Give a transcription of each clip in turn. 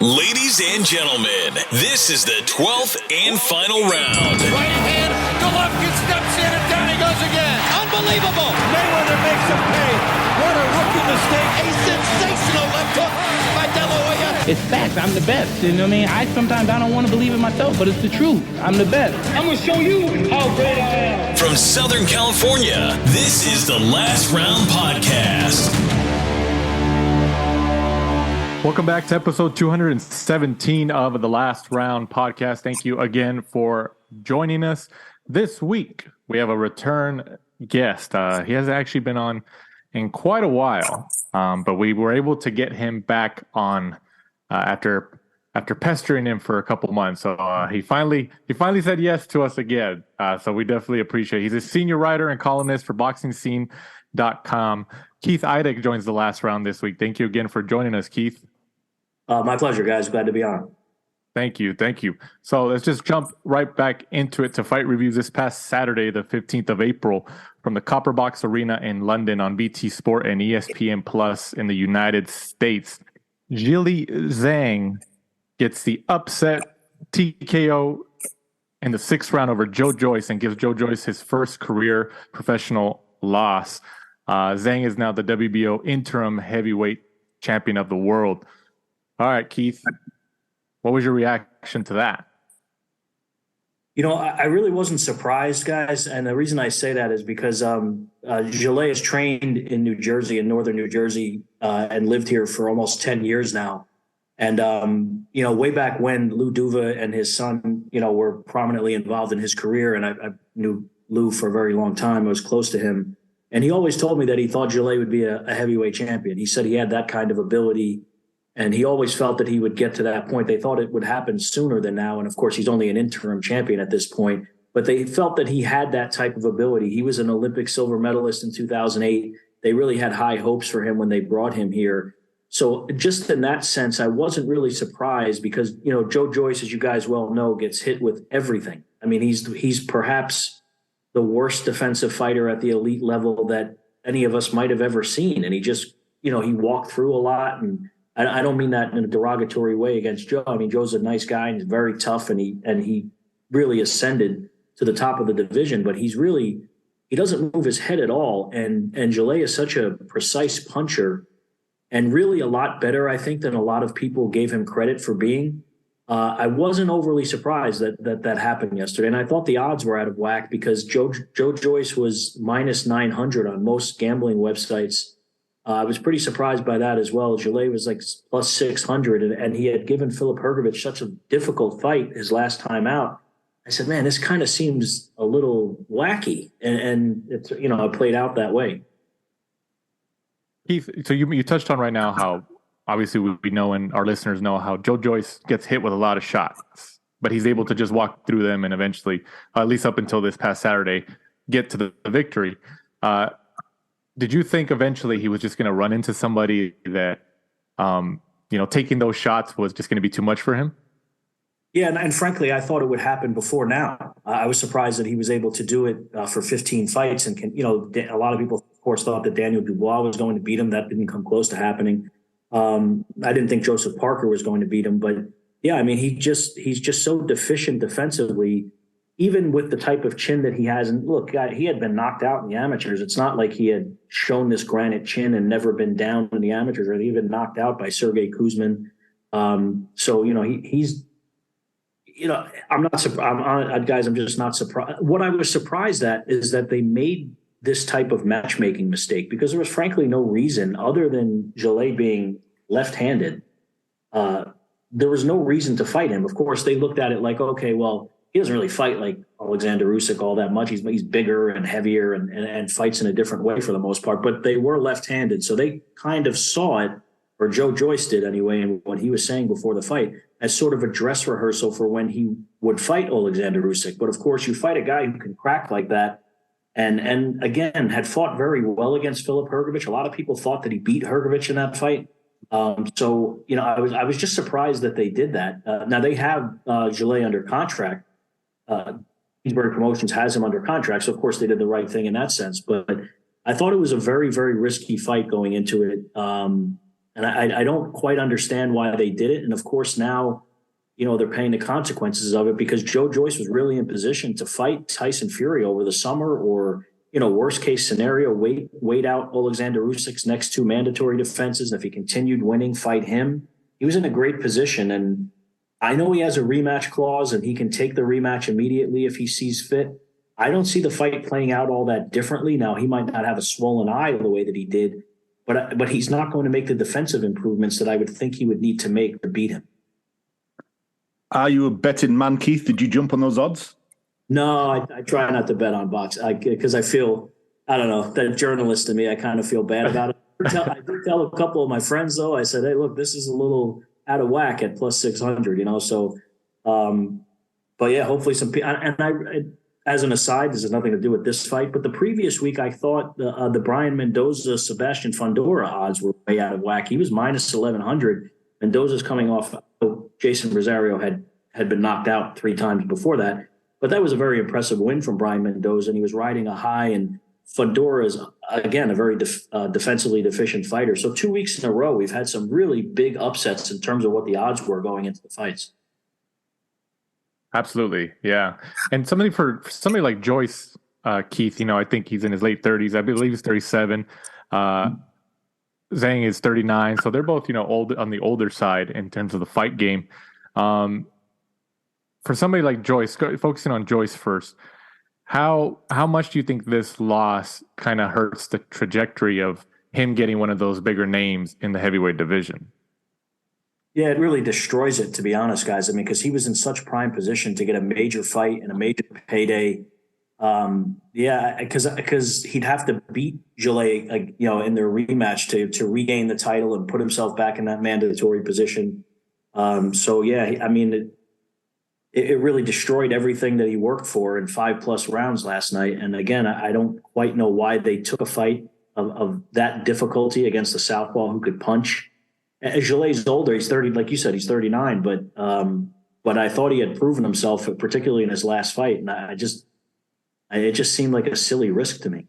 Ladies and gentlemen, this is the 12th and final round. Right hand, Golovkin steps in and down he goes again. Unbelievable. Mayweather makes him pay. What a rookie mistake. A sensational left hook by De La Hoya. It's facts. I'm the best. You know what I mean? Sometimes I don't want to believe it myself, but it's the truth. I'm the best. I'm going to show you how great I am. From Southern California, this is the Last Round Podcast. Welcome back to episode 217 of the Last Round Podcast. Thank you again for joining us. This week, we have a return guest. He hasn't actually been on in quite a while, but we were able to get him back on after pestering him for a couple months. So he finally said yes to us again. So we definitely appreciate it. He's a senior writer and columnist for BoxingScene.com. Keith Idec joins the Last Round this week. Thank you again for joining us, Keith. My pleasure, guys. Glad to be on. Thank you. So let's just jump right back into it to fight reviews this past Saturday, the 15th of April, from the Copper Box Arena in London on BT Sport and ESPN Plus in the United States. Zhilei Zhang gets the upset TKO in the 6th round over Joe Joyce and gives Joe Joyce his first career professional loss. Zhang is now the WBO interim heavyweight champion of the world. All right, Keith, what was your reaction to that? You know, I really wasn't surprised, guys. And the reason I say that is because Zhilei is trained in New Jersey, in northern New Jersey, and lived here for almost 10 years now. And, way back when Lou Duva and his son, were prominently involved in his career, and I knew Lou for a very long time. I was close to him. And he always told me that he thought Zhilei would be a heavyweight champion. He said he had that kind of ability. And he always felt that he would get to that point. They thought it would happen sooner than now. And of course, he's only an interim champion at this point. But they felt that he had that type of ability. He was an Olympic silver medalist in 2008. They really had high hopes for him when they brought him here. So just in that sense, I wasn't really surprised because, Joe Joyce, as you guys well know, gets hit with everything. I mean, he's perhaps the worst defensive fighter at the elite level that any of us might have ever seen. And he just, he walked through a lot, and I don't mean that in a derogatory way against Joe. I mean, Joe's a nice guy and he's very tough, and he really ascended to the top of the division, but he doesn't move his head at all. And Zhilei is such a precise puncher and really a lot better, I think, than a lot of people gave him credit for being. I wasn't overly surprised that happened yesterday. And I thought the odds were out of whack because Joe Joyce was minus 900 on most gambling websites. I was pretty surprised by that as well. Zhilei was like plus 600, and he had given Filip Hrgović such a difficult fight his last time out. I said, man, this kind of seems a little wacky, and it's, it played out that way. Keith, so you touched on right now how obviously we know and our listeners know how Joe Joyce gets hit with a lot of shots, but he's able to just walk through them and eventually, at least up until this past Saturday, get to the victory. Did you think eventually he was just going to run into somebody that, taking those shots was just going to be too much for him? Yeah, and frankly, I thought it would happen before now. I was surprised that he was able to do it for 15 fights. And, a lot of people, of course, thought that Daniel Dubois was going to beat him. That didn't come close to happening. I didn't think Joseph Parker was going to beat him. But, yeah, I mean, he's just so deficient defensively, even with the type of chin that he has. And look, he had been knocked out in the amateurs. It's not like he had shown this granite chin and never been down in the amateurs, or even knocked out by Sergey Kuzmin. He's, I'm not surprised. Guys, I'm just not surprised. What I was surprised at is that they made this type of matchmaking mistake because there was frankly no reason other than Zhilei being left-handed. There was no reason to fight him. Of course, they looked at it like, okay, well, he doesn't really fight like Alexander Usyk all that much. He's bigger and heavier and fights in a different way for the most part. But they were left-handed, so they kind of saw it, or Joe Joyce did anyway, and what he was saying before the fight, as sort of a dress rehearsal for when he would fight Alexander Usyk. But of course, you fight a guy who can crack like that, and again had fought very well against Filip Hrgović. A lot of people thought that he beat Hrgović in that fight. I was just surprised that they did that. Now they have Zhilei under contract. Kingsbury Promotions has him under contract, so of course they did the right thing in that sense. But I thought it was a very, very risky fight going into it. And I don't quite understand why they did it. And of course, now, they're paying the consequences of it because Joe Joyce was really in position to fight Tyson Fury over the summer or, worst case scenario, wait out Alexander Usyk's next two mandatory defenses. And if he continued winning, fight him. He was in a great position. And I know he has a rematch clause and he can take the rematch immediately if he sees fit. I don't see the fight playing out all that differently. Now, he might not have a swollen eye the way that he did, but he's not going to make the defensive improvements that I would think he would need to make to beat him. Are you a betting man, Keith? Did you jump on those odds? No, I try not to bet on boxing because I feel, I don't know, that journalist in me, I kind of feel bad about it. I did tell a couple of my friends, though, I said, hey, look, this is a little out of whack at plus 600, so, but yeah, hopefully some people, and I as an aside, this has nothing to do with this fight, but the previous week I thought the Brian Mendoza, Sebastian Fundora odds were way out of whack. He was minus 1,100. Mendoza's coming off, Jason Rosario had been knocked out 3 times before that, but that was a very impressive win from Brian Mendoza, and he was riding a high, and Fundora is, again, a very defensively deficient fighter. So 2 weeks in a row, we've had some really big upsets in terms of what the odds were going into the fights. Absolutely, yeah. And somebody like Joyce, Keith, I think he's in his late 30s. I believe he's 37. Zhang is 39. So they're both, old on the older side in terms of the fight game. For somebody like Joyce, focusing on Joyce first, how much do you think this loss kind of hurts the trajectory of him getting one of those bigger names in the heavyweight division? Yeah, it really destroys it, to be honest, guys. I mean, because he was in such prime position to get a major fight and a major payday. Because he'd have to beat Zhilei, in their rematch to regain the title and put himself back in that mandatory position. So yeah, I mean, it really destroyed everything that he worked for in 5+ rounds last night. And again, I don't quite know why they took a fight of that difficulty against a southpaw who could punch. Zhilei's older. He's 30, like you said, he's 39. But I thought he had proven himself, particularly in his last fight. And it just seemed like a silly risk to me.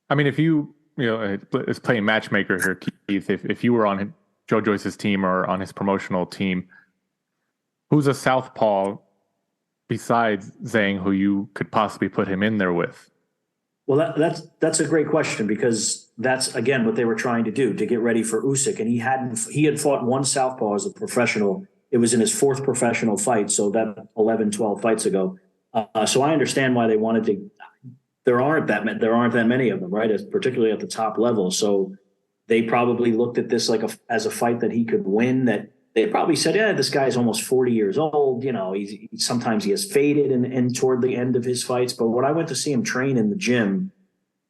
I mean, if it's playing matchmaker here, Keith. If you were on Joe Joyce's team or on his promotional team, who's a southpaw besides Zhang who you could possibly put him in there with? Well, that's a great question because that's, again, what they were trying to do to get ready for Usyk. And he had fought one southpaw as a professional. It was in his 4th professional fight. So that 11, 12 fights ago. So I understand why they wanted to, there aren't that many of them, right? Particularly at the top level. So they probably looked at this as a fight that he could win, that they probably said, yeah, this guy's almost 40 years old. Sometimes he has faded and toward the end of his fights. But when I went to see him train in the gym,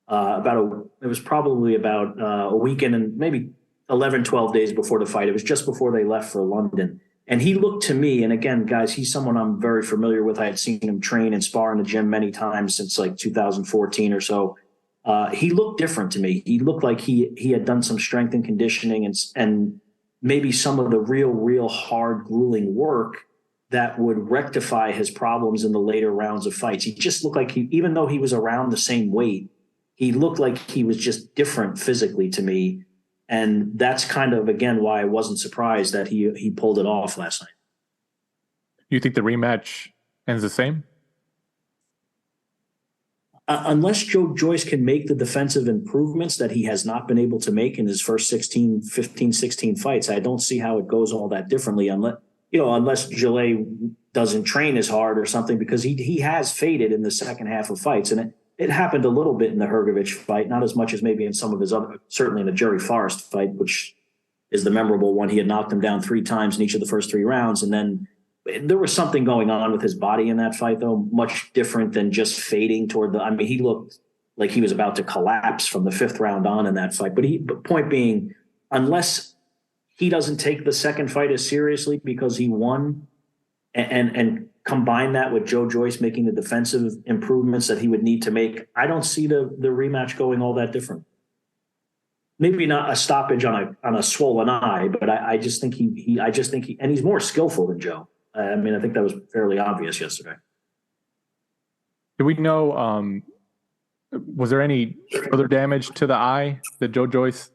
it was probably about a weekend and maybe 11, 12 days before the fight. It was just before they left for London. And he looked to me, and again, guys, he's someone I'm very familiar with. I had seen him train and spar in the gym many times since 2014 or so. He looked different to me. He looked like he had done some strength and conditioning and maybe some of the real hard, grueling work that would rectify his problems in the later rounds of fights. He just looked like even though he was around the same weight, he looked like he was just different physically to me. And that's kind of, again, why I wasn't surprised that he pulled it off last night. You think the rematch ends the same? Unless Joe Joyce can make the defensive improvements that he has not been able to make in his first 15, 16 fights, I don't see how it goes all that differently unless Zhilei doesn't train as hard or something, because he has faded in the second half of fights. And it happened a little bit in the Hrgovic fight, not as much as maybe in some of his other, certainly in the Jerry Forrest fight, which is the memorable one. He had knocked him down 3 times in each of the first 3 rounds. And then there was something going on with his body in that fight, though, much different than just fading toward he looked like he was about to collapse from the 5th round on in that fight. But point being, unless he doesn't take the second fight as seriously because he won and combine that with Joe Joyce making the defensive improvements that he would need to make, I don't see the rematch going all that different. Maybe not a stoppage on a swollen eye, but I just think he and he's more skillful than Joe. I mean, I think that was fairly obvious yesterday. Do we know, was there any further damage to the eye that Joe Joyce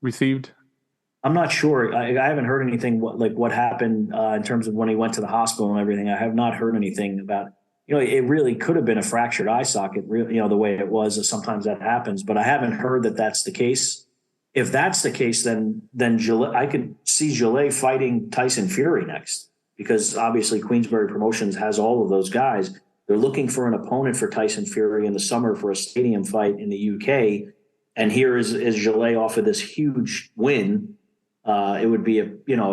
received? I'm not sure. I haven't heard anything what happened in terms of when he went to the hospital and everything. I have not heard anything about, it really could have been a fractured eye socket, the way it was. Sometimes that happens, but I haven't heard that that's the case. If that's the case, then Zhilei, I could see Zhilei fighting Tyson Fury next, because obviously Queensberry Promotions has all of those guys. They're looking for an opponent for Tyson Fury in the summer for a stadium fight in the UK. And here is Zhilei off of this huge win. It would be a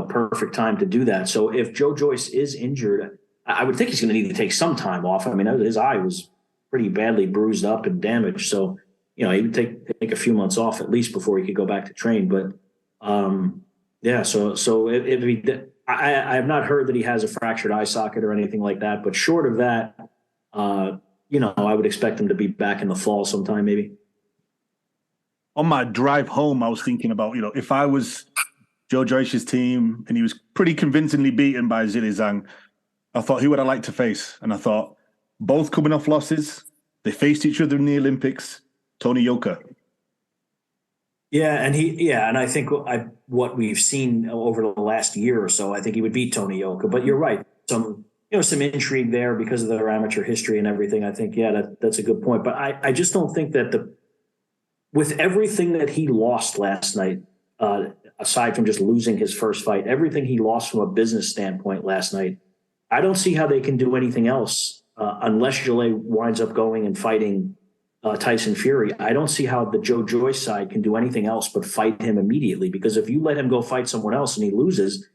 perfect time to do that. So if Joe Joyce is injured, I would think he's going to need to take some time off. I mean, his eye was pretty badly bruised up and damaged. So, he would take a few months off at least before he could go back to train. But so it'd be, I have not heard that he has a fractured eye socket or anything like that. But short of that, I would expect him to be back in the fall sometime, maybe. On my drive home, I was thinking about, if I was Joe Joyce's team and he was pretty convincingly beaten by Zhilei Zhang, I thought, who would I like to face? And I thought, both coming off losses, they faced each other in the Olympics, Tony Yoka. Yeah, and I think what we've seen over the last year or so, I think he would beat Tony Yoka. But you're right, some intrigue there because of their amateur history and everything. I think, that's a good point. But I just don't think that with everything that he lost last night, aside from just losing his first fight, everything he lost from a business standpoint last night, I don't see how they can do anything else unless Zhilei winds up going and fighting Tyson Fury. I don't see how the Joe Joyce side can do anything else but fight him immediately, because if you let him go fight someone else and he loses,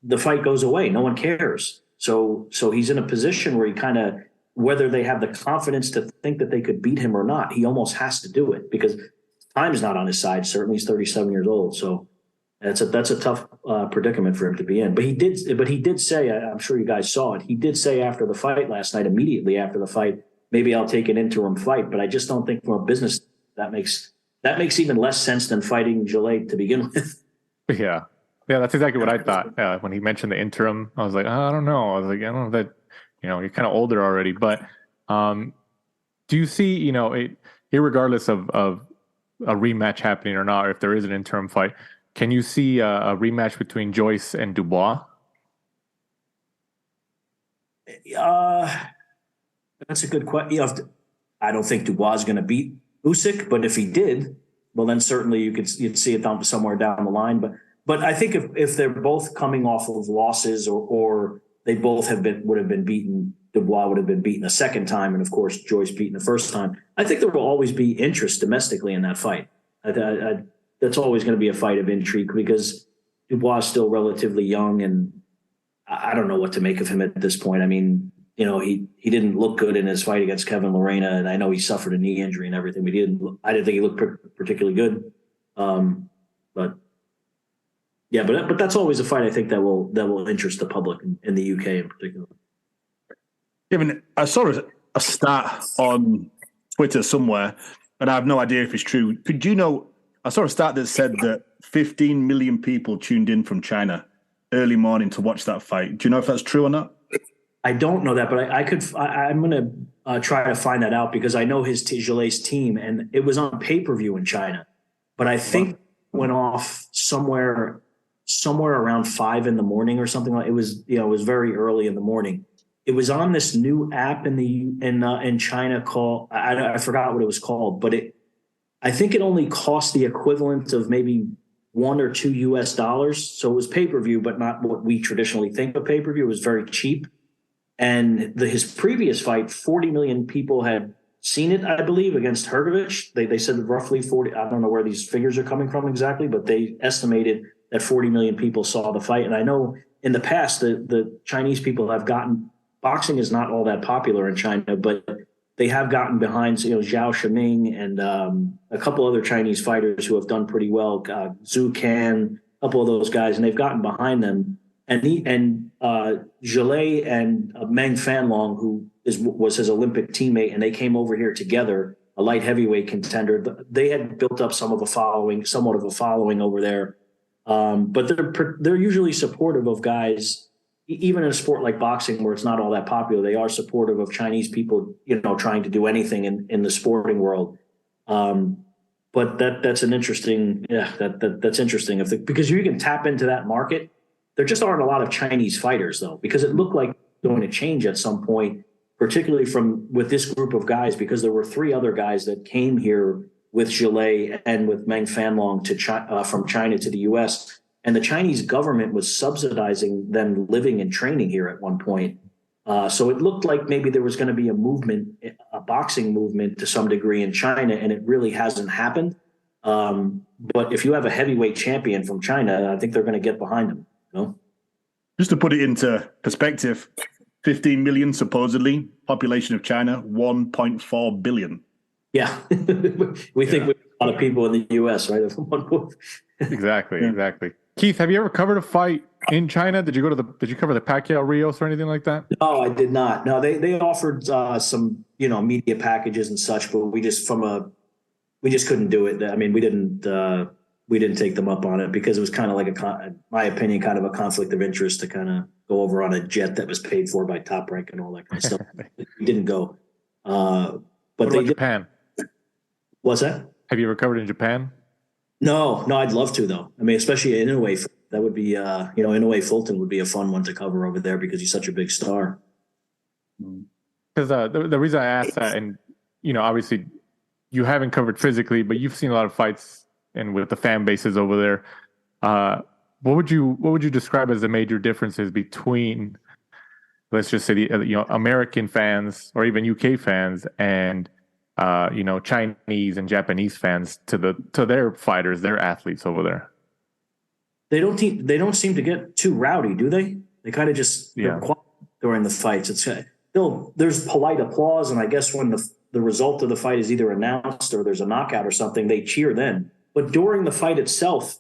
the fight goes away. No one cares. So he's in a position where he kind of, whether they have the confidence to think that they could beat him or not, he almost has to do it because time's not on his side. Certainly he's 37 years old. So that's a tough predicament for him to be in. But he did say, I'm sure you guys saw it, he did say after the fight last night, immediately after the fight, maybe I'll take an interim fight. But I just don't think from a business that makes even less sense than fighting Zhilei to begin with. Yeah, that's exactly what I thought. When he mentioned the interim, I was like, I don't know. I was like, I don't know that, you're kind of older already. But do you see, irregardless of a rematch happening or not, or if there is an interim fight, can you see a rematch between Joyce and Dubois? That's a good question. I don't think Dubois is going to beat Usyk, but if he did, well, then certainly you'd see it somewhere down the line. But I think if they're both coming off of losses or they both would have been beaten, Dubois would have been beaten a second time, and of course Joyce beaten the first time, I think there will always be interest domestically in that fight. That's always going to be a fight of intrigue because Dubois is still relatively young, and I don't know what to make of him at this point. I mean, he didn't look good in his fight against Kevin Lorena, and I know he suffered a knee injury and everything, but I didn't think he looked particularly good. But that's always a fight I think that will interest the public in the UK in particular. I mean, I saw a stat on Twitter somewhere, and I have no idea if it's true. I saw a stat that said that 15 million people tuned in from China early morning to watch that fight. Do you know if that's true or not? I don't know that, but I'm going to try to find that out because I know Zhilei's team, and it was on pay-per-view in China. But I think it went off somewhere around 5 a.m. or something like it was. It was very early in the morning. It was on this new app in China called I forgot what it was called, but I think it only cost the equivalent of maybe $1 or $2 US. So it was pay-per-view, but not what we traditionally think of pay-per-view. It was very cheap. And his previous fight, 40 million people had seen it, I believe, against Hrgović. They said roughly 40. I don't know where these figures are coming from exactly, but they estimated that 40 million people saw the fight. And I know in the past, the Chinese people have gotten – boxing is not all that popular in China, but they have gotten behind, Zhao Shiming and a couple other Chinese fighters who have done pretty well, Zhu Can, a couple of those guys, and they've gotten behind them. And Zhilei and Meng Fanlong, who was his Olympic teammate, and they came over here together, a light heavyweight contender. They had built up somewhat of a following over there. But they're usually supportive of guys, even in a sport like boxing where it's not all that popular. They are supportive of Chinese people, trying to do anything in the sporting world. but that's an interesting, that's interesting. Because you can tap into that market. There just aren't a lot of Chinese fighters though, because it looked like going to change at some point, particularly with this group of guys, because there were 3 other guys that came here with Zhilei and with Meng Fanlong from China to the U.S. And the Chinese government was subsidizing them living and training here at one point. So it looked like maybe there was going to be a boxing movement to some degree in China, and it really hasn't happened. But if you have a heavyweight champion from China, I think they're going to get behind him. You know? Just to put it into perspective, 15 million supposedly, population of China, 1.4 billion. Yeah. we think we have a lot of people in the U.S., right? Exactly. Keith, have you ever covered a fight in China? Did you cover the Pacquiao Rios or anything like that? No, I did not. No, they offered some, media packages and such, but we just couldn't do it. I mean, we didn't take them up on it because it was kind of like my opinion, kind of a conflict of interest to kind of go over on a jet that was paid for by Top Rank and all that kind of stuff. We didn't go. But what about Japan? What's that? Have you ever covered in Japan? No, I'd love to though. I mean, especially in Inoue, that would be, Inoue Fulton would be a fun one to cover over there because he's such a big star. Because the reason I asked that, and obviously you haven't covered physically, but you've seen a lot of fights and with the fan bases over there. What would you describe as the major differences between, let's just say, the American fans or even UK fans and Chinese and Japanese fans to their fighters, their athletes over there? They don't seem to get too rowdy, do they? They kind of just they're quiet during the fights. There's polite applause, and I guess when the result of the fight is either announced or there's a knockout or something, they cheer then. But during the fight itself,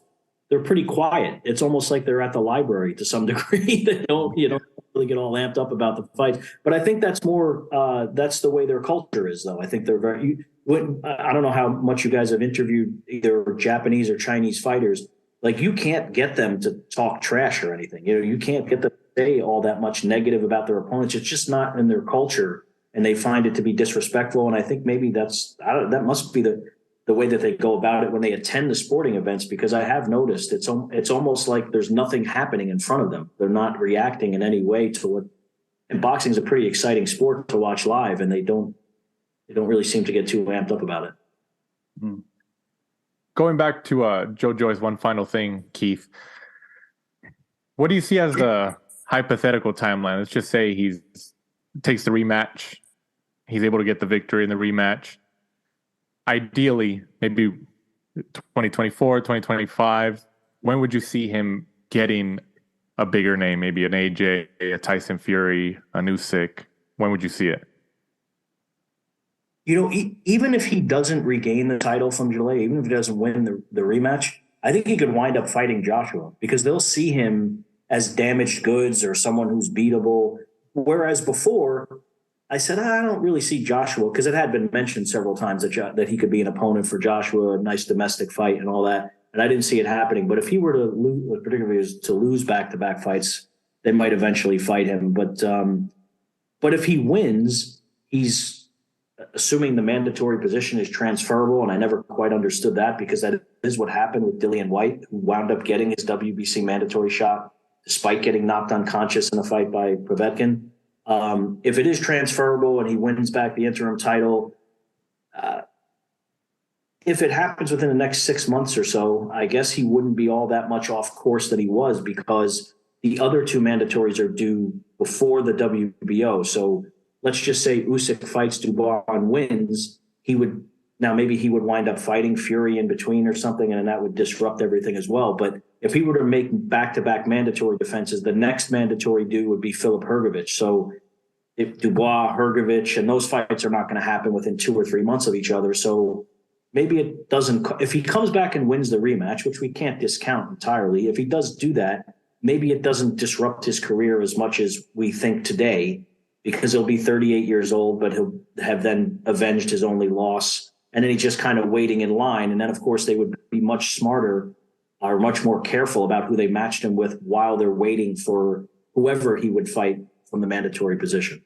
they're pretty quiet. It's almost like they're at the library to some degree. They don't really get all amped up about the fight. But I think that's more that's the way their culture is, though. I think they're very. I don't know how much you guys have interviewed either Japanese or Chinese fighters. Like, you can't get them to talk trash or anything. You can't get them to say all that much negative about their opponents. It's just not in their culture, and they find it to be disrespectful. And I think maybe that must be the way that they go about it when they attend the sporting events, because I have noticed it's almost like there's nothing happening in front of them. They're not reacting in any way to what. And boxing is a pretty exciting sport to watch live, and they don't really seem to get too amped up about it. Mm. Going back to Joe Joyce, one final thing, Keith. What do you see as the hypothetical timeline? Let's just say he takes the rematch. He's able to get the victory in the rematch. Ideally, maybe 2024, 2025. When would you see him getting a bigger name? Maybe an AJ, a Tyson Fury, a Usyk. When would you see it? Even if he doesn't regain the title from Zhilei, even if he doesn't win the rematch, I think he could wind up fighting Joshua, because they'll see him as damaged goods or someone who's beatable. Whereas before, I said, I don't really see Joshua, because it had been mentioned several times that he could be an opponent for Joshua, a nice domestic fight and all that. And I didn't see it happening. But if he were to lose, particularly to lose back-to-back fights, they might eventually fight him. But if he wins, he's assuming the mandatory position is transferable, and I never quite understood that, because that is what happened with Dillian White, who wound up getting his WBC mandatory shot despite getting knocked unconscious in a fight by Povetkin. If it is transferable and he wins back the interim title, if it happens within the next 6 months or so, I guess he wouldn't be all that much off course that he was, because the other 2 mandatories are due before the WBO. So let's just say Usyk fights Dubois and wins, maybe he would wind up fighting Fury in between or something, and that would disrupt everything as well. But if he were to make back-to-back mandatory defenses, the next mandatory due would be Filip Hrgović. So if Dubois, Hrgović, and those fights are not going to happen within 2 or 3 months of each other. So maybe it doesn't, if he comes back and wins the rematch, which we can't discount entirely, if he does do that, maybe it doesn't disrupt his career as much as we think today, because he'll be 38 years old, but he'll have then avenged his only loss. And then he's just kind of waiting in line. And then, of course, they would be much smarter or much more careful about who they matched him with while they're waiting for whoever he would fight from the mandatory position.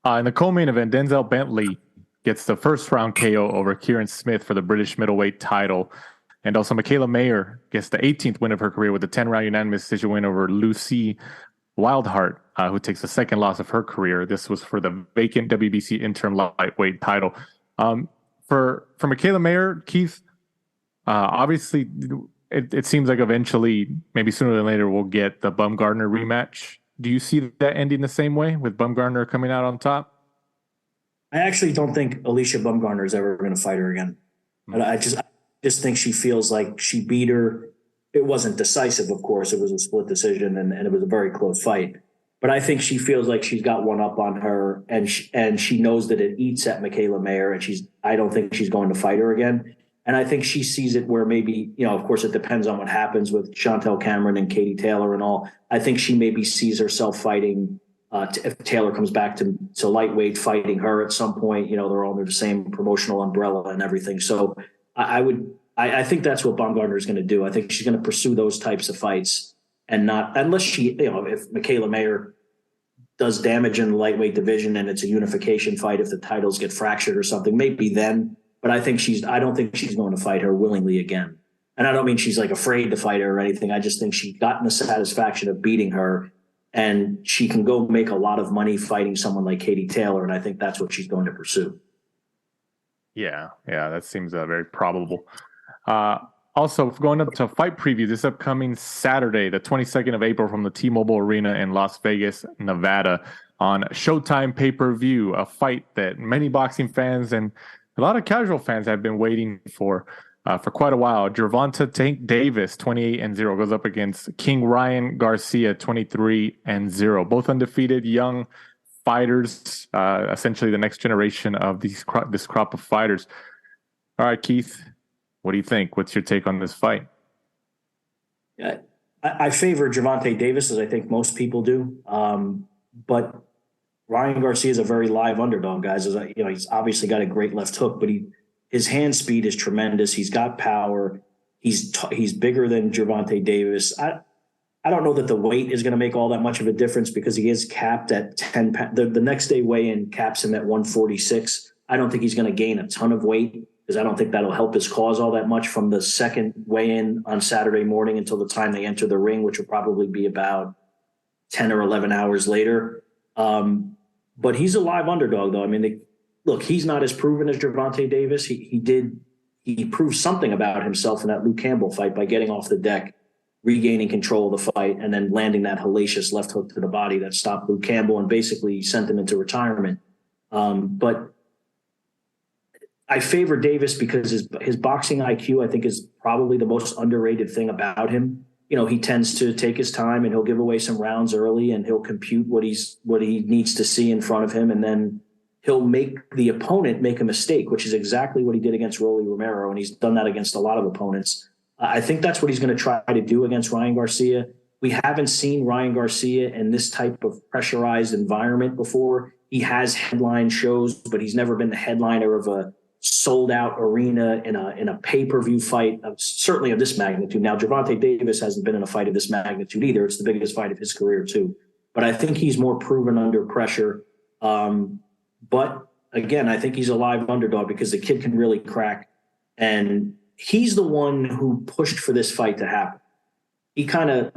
In the co-main event, Denzel Bentley gets the first round KO over Kieran Smith for the British middleweight title. And also Mikaela Mayer gets the 18th win of her career with a 10-round unanimous decision win over Lucy Wildheart, who takes the second loss of her career. This was for the vacant WBC interim lightweight title. For Mikaela Mayer, Keith, obviously it seems like eventually, maybe sooner than later, we'll get the Bumgarner rematch. Do you see that ending the same way with Bumgarner coming out on top? I actually don't think Alicia Bumgarner is ever going to fight her again. But I just think she feels like she beat her. It wasn't decisive, of course. It was a split decision, and it was a very close fight. But I think she feels like she's got one up on her, and she knows that it eats at Mikaela Mayer, and I don't think she's going to fight her again. And I think she sees it where maybe, of course, it depends on what happens with Chantel Cameron and Katie Taylor and all. I think she maybe sees herself fighting, if Taylor comes back to lightweight, fighting her at some point. They're all under the same promotional umbrella and everything. So I think that's what Baumgartner is going to do. I think she's going to pursue those types of fights and not, unless she, if Mikaela Mayer does damage in the lightweight division and it's a unification fight, if the titles get fractured or something, maybe then. But I don't think she's going to fight her willingly again. And I don't mean she's like afraid to fight her or anything. I just think she's gotten the satisfaction of beating her, and she can go make a lot of money fighting someone like Katie Taylor. And I think that's what she's going to pursue. Yeah, that seems very probable. Also, going up to fight preview this upcoming Saturday, the 22nd of April, from the T-Mobile Arena in Las Vegas, Nevada, on Showtime pay-per-view, a fight that many boxing fans and a lot of casual fans have been waiting for quite a while. Gervonta Tank Davis, 28-0, goes up against King Ryan Garcia, 23-0. Both undefeated young fighters, essentially the next generation of this crop of fighters. All right, Keith, what do you think? What's your take on this fight? Yeah, I favor Gervonta Davis, as I think most people do. But Ryan Garcia is a very live underdog, guys. He's obviously got a great left hook, but his hand speed is tremendous. He's got power. He's bigger than Gervonta Davis. I don't know that the weight is going to make all that much of a difference, because he is capped at 10 pounds. The next day weigh-in caps him at 146. I don't think he's going to gain a ton of weight, because I don't think that'll help his cause all that much from the second weigh-in on Saturday morning until the time they enter the ring, which will probably be about 10 or 11 hours later. But he's a live underdog, though. I mean, look, he's not as proven as Gervonta Davis. He proved something about himself in that Luke Campbell fight by getting off the deck, regaining control of the fight, and then landing that hellacious left hook to the body that stopped Luke Campbell and basically sent him into retirement. But I favor Davis because his boxing IQ, I think, is probably the most underrated thing about him. He tends to take his time, and he'll give away some rounds early, and he'll compute what he needs to see in front of him, and then he'll make the opponent make a mistake, which is exactly what he did against Rolly Romero, and he's done that against a lot of opponents. I think that's what he's going to try to do against Ryan Garcia. We haven't seen Ryan Garcia in this type of pressurized environment before. He has headline shows, but he's never been the headliner of a sold-out arena in a pay-per-view fight, certainly of this magnitude. Now, Gervonta Davis hasn't been in a fight of this magnitude either. It's the biggest fight of his career, too. But I think he's more proven under pressure. But, again, I think he's a live underdog because the kid can really crack. And he's the one who pushed for this fight to happen. He kind of,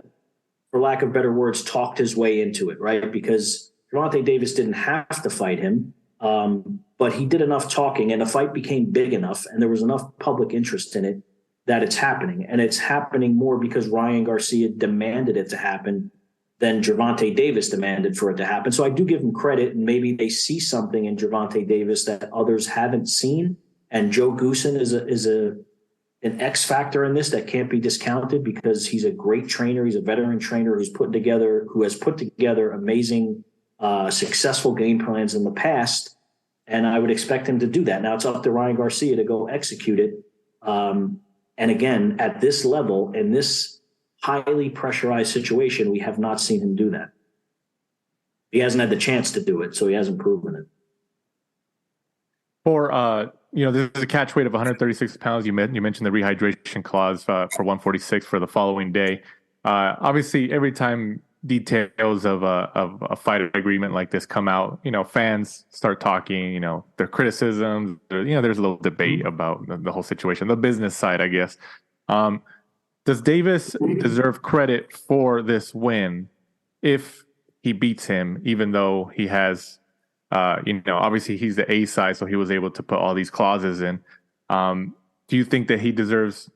for lack of better words, talked his way into it, right? Because Gervonta Davis didn't have to fight him. But he did enough talking, and the fight became big enough, and there was enough public interest in it that it's happening. And it's happening more because Ryan Garcia demanded it to happen than Gervonta Davis demanded for it to happen. So I do give him credit, and maybe they see something in Gervonta Davis that others haven't seen. And Joe Goosen is an X factor in this that can't be discounted, because he's a great trainer. He's a veteran trainer who has put together amazing, successful game plans in the past. And I would expect him to do that. Now it's up to Ryan Garcia to go execute it. And again, at this level, in this highly pressurized situation, we have not seen him do that. He hasn't had the chance to do it, so he hasn't proven it. For this is a catch weight of 136 pounds. You mentioned the rehydration clause for 146 for the following day. Obviously, every time details of a fight agreement like this come out, fans start talking, their criticisms, there's a little debate about the whole situation, the business side, I guess. Does Davis deserve credit for this win if he beats him, even though he has, obviously he's the A side, so he was able to put all these clauses in. Do you think that he deserves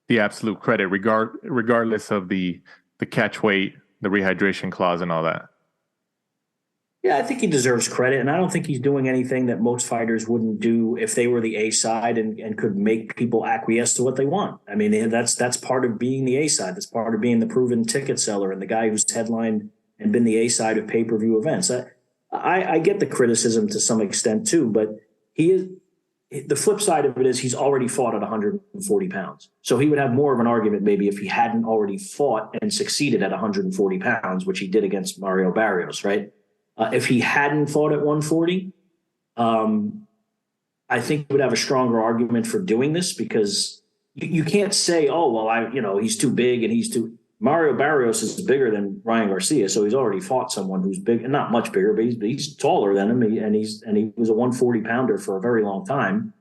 the absolute credit regardless of the catch weight, the rehydration clause, and all that? Yeah, I think he deserves credit, and I don't think he's doing anything that most fighters wouldn't do if they were the A side and could make people acquiesce to what they want. I mean, that's part of being the A side. That's part of being the proven ticket seller and the guy who's headlined and been the A side of pay-per-view events. I get the criticism to some extent too, but the flip side of it is he's already fought at 140 pounds. So he would have more of an argument maybe if he hadn't already fought and succeeded at 140 pounds, which he did against Mario Barrios, right? If he hadn't fought at 140, I think he would have a stronger argument for doing this, because you can't say, oh, well, he's too big and Mario Barrios is bigger than Ryan Garcia, so he's already fought someone who's big, and not much bigger, but he's taller than him, and he was a 140 pounder for a very long time.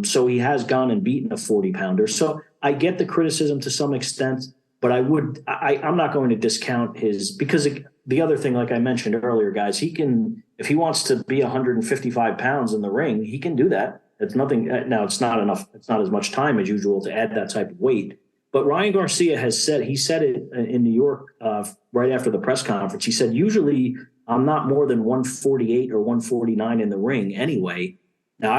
So he has gone and beaten a 40 pounder. So I get the criticism to some extent, but I'm not going to discount because the other thing, like I mentioned earlier, guys, he can, if he wants to be 155 pounds in the ring, he can do that. It's nothing. Now it's not enough. It's not as much time as usual to add that type of weight. But Ryan Garcia said it in New York right after the press conference. He said, usually I'm not more than 148 or 149 in the ring anyway. Now,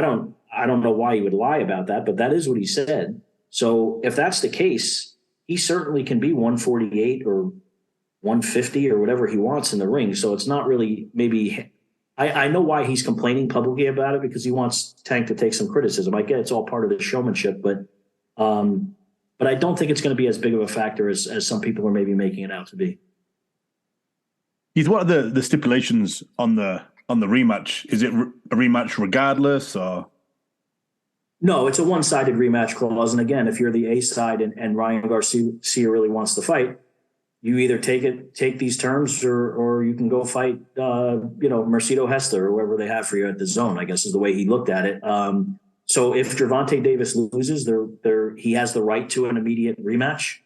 I don't know why he would lie about that, but that is what he said. So if that's the case, he certainly can be 148 or 150 or whatever he wants in the ring. So it's not really maybe – I know why he's complaining publicly about it, because he wants Tank to take some criticism. I get it's all part of the showmanship, but I don't think it's going to be as big of a factor as some people are maybe making it out to be. Heath, what are the stipulations on the rematch? Is it a rematch regardless, or? No, it's a one-sided rematch clause. And again, if you're the A side and Ryan Garcia really wants to fight, you either take these terms or you can go fight, Mercedo Hester or whoever they have for you at the zone, I guess is the way he looked at it. So if Gervonta Davis loses, he has the right to an immediate rematch.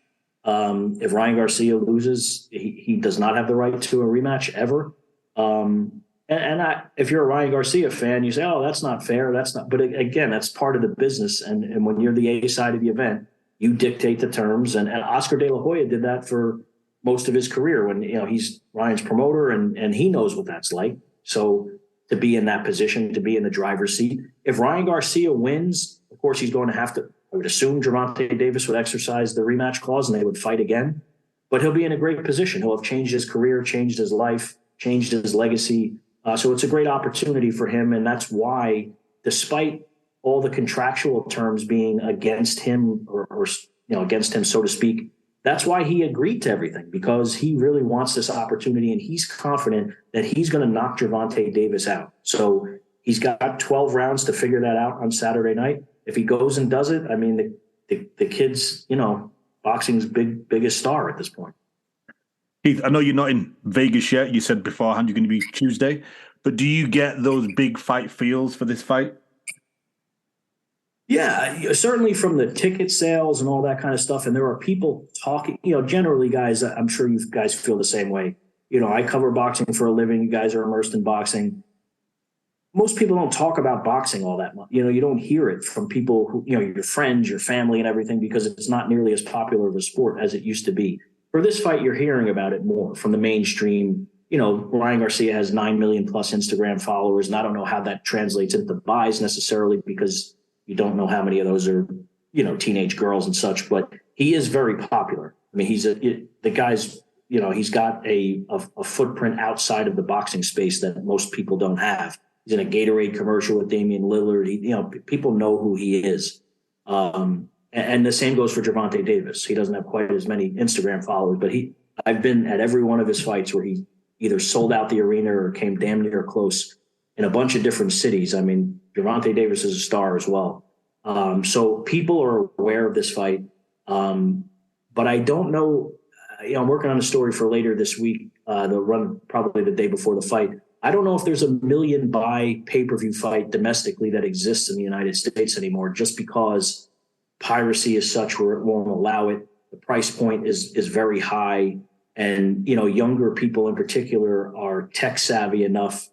If Ryan Garcia loses, he does not have the right to a rematch ever. If you're a Ryan Garcia fan, you say, oh, that's not fair. That's not. But again, that's part of the business. And when you're the A side of the event, you dictate the terms. And Oscar De La Hoya did that for most of his career when, he's Ryan's promoter and he knows what that's like. So to be in that position, to be in the driver's seat. If Ryan Garcia wins, of course, he's going to have to, I would assume Gervonta Davis would exercise the rematch clause and they would fight again. But he'll be in a great position. He'll have changed his career, changed his life, changed his legacy. So it's a great opportunity for him. And that's why, despite all the contractual terms being against him or against him, so to speak, that's why he agreed to everything, because he really wants this opportunity and he's confident that he's going to knock Gervonta Davis out. So he's got 12 rounds to figure that out on Saturday night. If he goes and does it, I mean, the kid's, boxing's biggest star at this point. Heath, I know you're not in Vegas yet. You said beforehand you're going to be Tuesday, but do you get those big fight feels for this fight? Yeah, certainly from the ticket sales and all that kind of stuff. And there are people talking, generally, guys, I'm sure you guys feel the same way. I cover boxing for a living. You guys are immersed in boxing. Most people don't talk about boxing all that much. You don't hear it from people who, your friends, your family and everything, because it's not nearly as popular of a sport as it used to be. For this fight, you're hearing about it more from the mainstream. Ryan Garcia has 9 million plus Instagram followers, and I don't know how that translates into buys necessarily, because you don't know how many of those are, teenage girls and such, but he is very popular. I mean, the guy's, he's got a footprint outside of the boxing space that most people don't have. He's in a Gatorade commercial with Damian Lillard. People know who he is. And the same goes for Gervonta Davis. He doesn't have quite as many Instagram followers, but I've been at every one of his fights where he either sold out the arena or came damn near close in a bunch of different cities. I mean, Gervonta Davis is a star as well. So people are aware of this fight. But I don't know. I'm working on a story for later this week. They'll run probably the day before the fight. I don't know if there's a million buy pay-per-view fight domestically that exists in the United States anymore, just because piracy is such where it won't allow it. The price point is very high. And, younger people in particular are tech savvy enough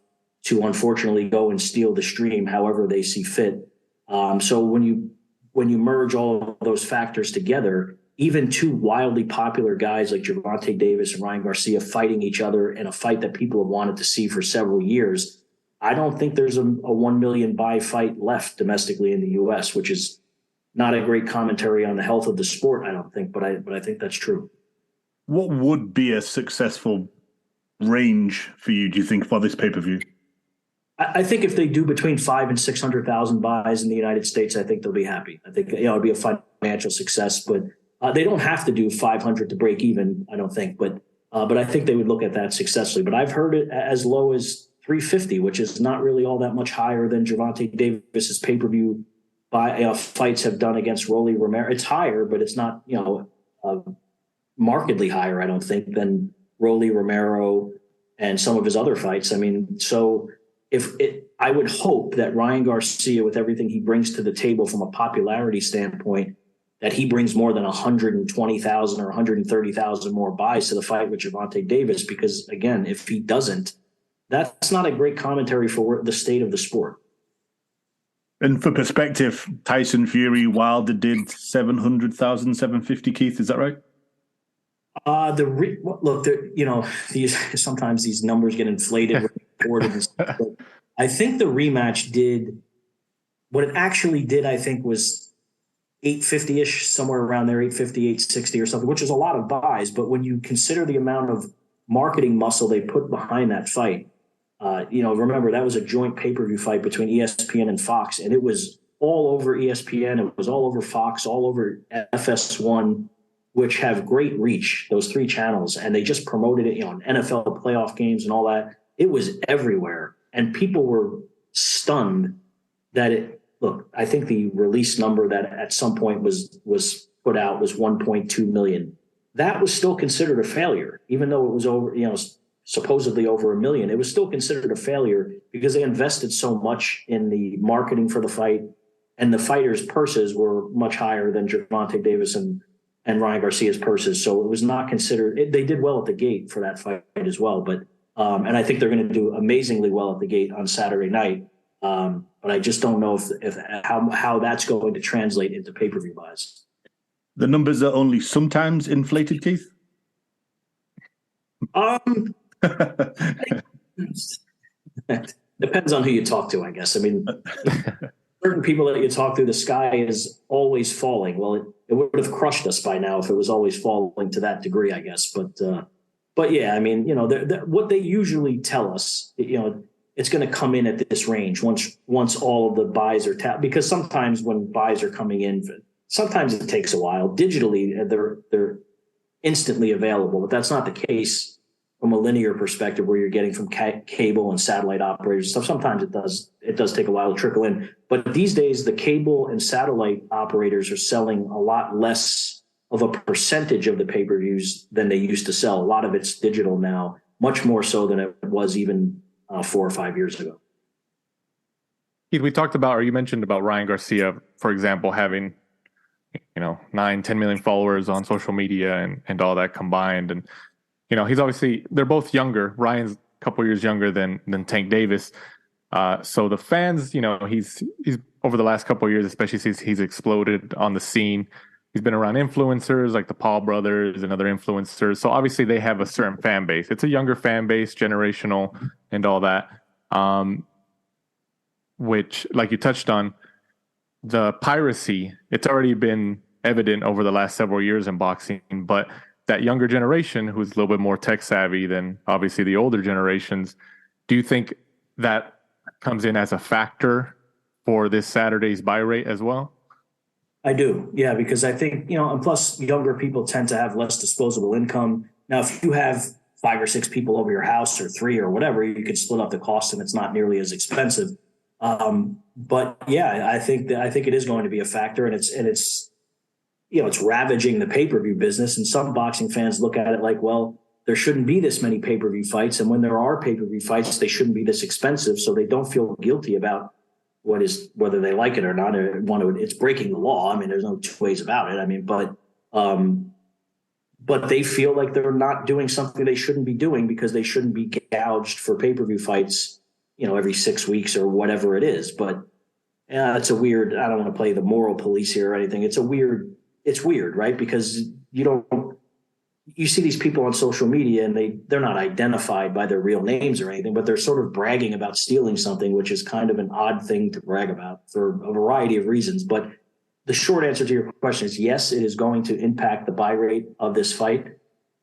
to unfortunately go and steal the stream however they see fit. So when you merge all of those factors together, even two wildly popular guys like Gervonta Davis and Ryan Garcia fighting each other in a fight that people have wanted to see for several years, I don't think there's a 1 million buy fight left domestically in the U.S., which is not a great commentary on the health of the sport, I don't think, but I think that's true. What would be a successful range for you, do you think, for this pay-per-view? I think if they do between 500,000 and 600,000 buys in the United States, I think they'll be happy. I think it'd be a financial success, but they don't have to do 500 to break even, I don't think. But I think they would look at that successfully. But I've heard it as low as 350, which is not really all that much higher than Gervonta Davis's pay-per-view fights have done against Rolly Romero. It's higher, but it's not markedly higher, I don't think, than Rolly Romero and some of his other fights. I mean, so I would hope that Ryan Garcia, with everything he brings to the table from a popularity standpoint, that he brings more than 120,000 or 130,000 more buys to the fight with Gervonta Davis. Because again, if he doesn't, that's not a great commentary for the state of the sport. And for perspective, Tyson Fury, Wilder did 700,000, 750, Keith, is that right? Sometimes these numbers get inflated. I think the rematch did what it actually did. I think was 850-ish, somewhere around there, 850, 860 or something, which is a lot of buys. But when you consider the amount of marketing muscle they put behind that fight, remember that was a joint pay-per-view fight between ESPN and Fox, and it was all over ESPN. It was all over Fox, all over FS1, which have great reach, those three channels, and they just promoted it, on NFL playoff games and all that. It was everywhere, and people were stunned that I think the release number that at some point was put out was 1.2 million. That was still considered a failure, even though it was over, supposedly over 1 million. It was still considered a failure because they invested so much in the marketing for the fight, and the fighters' purses were much higher than Gervonta Davis and Ryan Garcia's purses. So it was not considered. They did well at the gate for that fight as well, but and I think they're going to do amazingly well at the gate on Saturday night. But I just don't know how that's going to translate into pay-per-view buys. The numbers are only sometimes inflated, Keith? Depends on who you talk to, I guess. I mean, certain people that you talk to, the sky is always falling. Well, it would have crushed us by now if it was always falling to that degree, I guess. But yeah, I mean, what they usually tell us, it's going to come in at this range once all of the buys are tapped. Because sometimes when buys are coming in, sometimes it takes a while. Digitally, they're instantly available, but that's not the case from a linear perspective where you're getting from cable and satellite operators and stuff. Sometimes it does take a while to trickle in. But these days, the cable and satellite operators are selling a lot less of a percentage of the pay-per-views than they used to sell. A lot of it's digital now, much more so than it was even 4 or 5 years ago. Keith, we talked about, or you mentioned about Ryan Garcia, for example, having 9-10 million followers on social media and all that combined. And he's obviously, they're both younger. Ryan's a couple years younger than Tank Davis. So the fans, he's over the last couple of years, especially since he's exploded on the scene, he's been around influencers like the Paul brothers and other influencers. So obviously they have a certain fan base. It's a younger fan base, generational and all that. Which, like you touched on, the piracy, it's already been evident over the last several years in boxing, but that younger generation who's a little bit more tech savvy than obviously the older generations, do you think that comes in as a factor for this Saturday's buy rate as well? I do, yeah, because I think, and plus younger people tend to have less disposable income. Now, if you have 5 or 6 people over your house or 3 or whatever, you could split up the cost and it's not nearly as expensive. But yeah, I think it is going to be a factor, and it's it's ravaging the pay-per-view business. And some boxing fans look at it like, well, there shouldn't be this many pay-per-view fights. And when there are pay-per-view fights, they shouldn't be this expensive. So they don't feel guilty about whether they like it or not. It's breaking the law. I mean, there's no two ways about it. I mean, but they feel like they're not doing something they shouldn't be doing because they shouldn't be gouged for pay-per-view fights, every 6 weeks or whatever it is. But it's a weird, I don't want to play the moral police here or anything. It's weird, right? Because you see these people on social media and they're not identified by their real names or anything, but they're sort of bragging about stealing something, which is kind of an odd thing to brag about for a variety of reasons. But the short answer to your question is yes, it is going to impact the buy rate of this fight,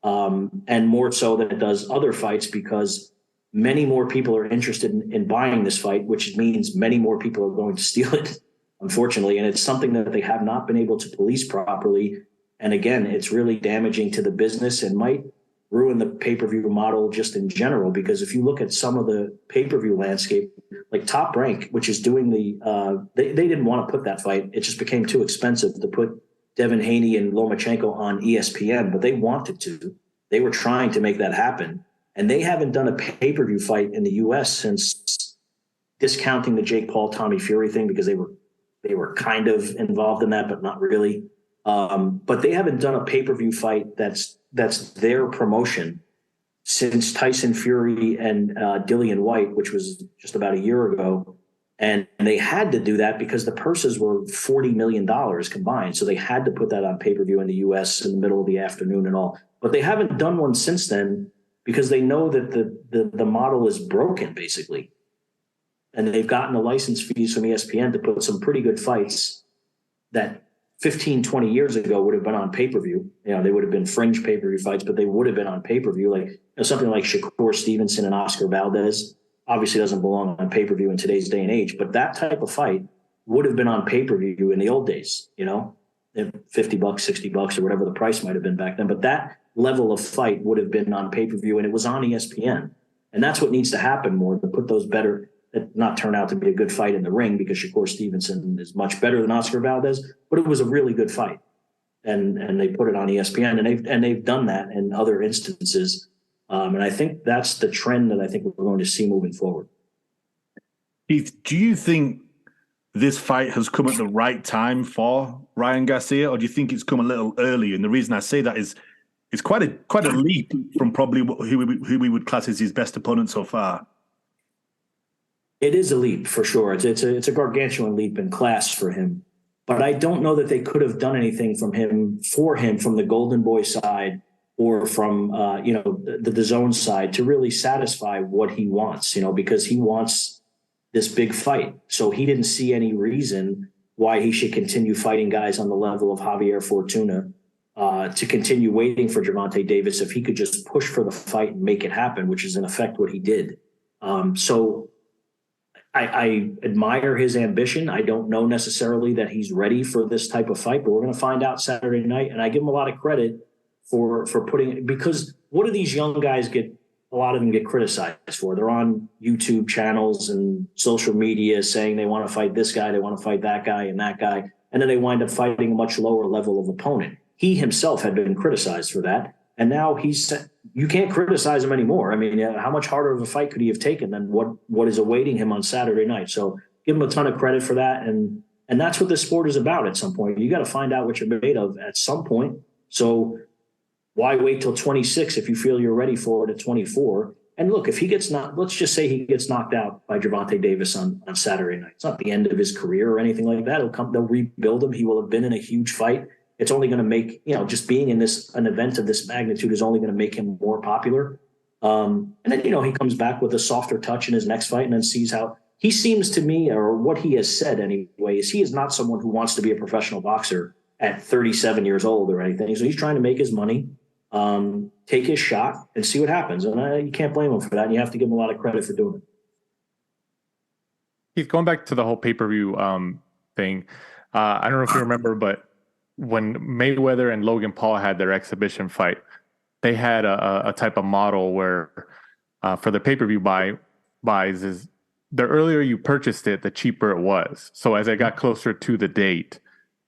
and more so than it does other fights, because many more people are interested in buying this fight, which means many more people are going to steal it, unfortunately. And it's something that they have not been able to police properly. And again, it's really damaging to the business and might ruin the pay-per-view model just in general, because if you look at some of the pay-per-view landscape, like Top Rank, which is doing they didn't want to put that fight. It just became too expensive to put Devin Haney and Lomachenko on ESPN, but they wanted to. They were trying to make that happen. And they haven't done a pay-per-view fight in the U.S. since, discounting the Jake Paul, Tommy Fury thing, because they were kind of involved in that, but not really. But they haven't done a pay-per-view fight that's their promotion since Tyson Fury and Dillian White, which was just about a year ago. And they had to do that because the purses were $40 million combined. So they had to put that on pay-per-view in the U.S. in the middle of the afternoon and all. But they haven't done one since then because they know that the model is broken, basically. And they've gotten the license fees from ESPN to put some pretty good fights that 15, 20 years ago would have been on pay-per-view. They would have been fringe pay-per-view fights, but they would have been on pay-per-view. Like something like Shakur Stevenson and Oscar Valdez obviously doesn't belong on pay-per-view in today's day and age, but that type of fight would have been on pay-per-view in the old days, $50, $60 or whatever the price might have been back then. But that level of fight would have been on pay-per-view, and it was on ESPN. And that's what needs to happen more, to put those better, that not turn out to be a good fight in the ring, because Shakur Stevenson is much better than Oscar Valdez, but it was a really good fight. And they put it on ESPN, and they've done that in other instances. And I think that's the trend that I think we're going to see moving forward. Heath, do you think this fight has come at the right time for Ryan Garcia, or do you think it's come a little early? And the reason I say that is it's quite a leap from probably who we would class as his best opponent so far. It is a leap for sure. It's a gargantuan leap in class for him. But I don't know that they could have done anything for him from the Golden Boy side or from the zone side to really satisfy what he wants, because he wants this big fight. So he didn't see any reason why he should continue fighting guys on the level of Javier Fortuna, to continue waiting for Gervonta Davis if he could just push for the fight and make it happen, which is in effect what he did. So I admire his ambition. I don't know necessarily that he's ready for this type of fight, but we're going to find out Saturday night. And I give him a lot of credit for putting it, because what do these young guys a lot of them get criticized for? They're on YouTube channels and social media saying they want to fight this guy, they want to fight that guy and that guy. And then they wind up fighting a much lower level of opponent. He himself had been criticized for that. And now you can't criticize him anymore. I mean, how much harder of a fight could he have taken than what is awaiting him on Saturday night? So give him a ton of credit for that. And that's what this sport is about at some point. You got to find out what you're made of at some point. So why wait till 26 if you feel you're ready for it at 24? And look, if he gets let's just say he gets knocked out by Gervonta Davis on Saturday night. It's not the end of his career or anything like that. They'll rebuild him. He will have been in a huge fight. It's only going to make, just being in an event of this magnitude is only going to make him more popular. And then, he comes back with a softer touch in his next fight and then sees how he seems to me, or what he has said anyway, is he is not someone who wants to be a professional boxer at 37 years old or anything. So he's trying to make his money, take his shot and see what happens. And you can't blame him for that. And you have to give him a lot of credit for doing it. Heath, going back to the whole pay-per-view thing, I don't know if you remember, but when Mayweather and Logan Paul had their exhibition fight, they had a type of model where for the pay-per-view buys is the earlier you purchased it, the cheaper it was. So as it got closer to the date,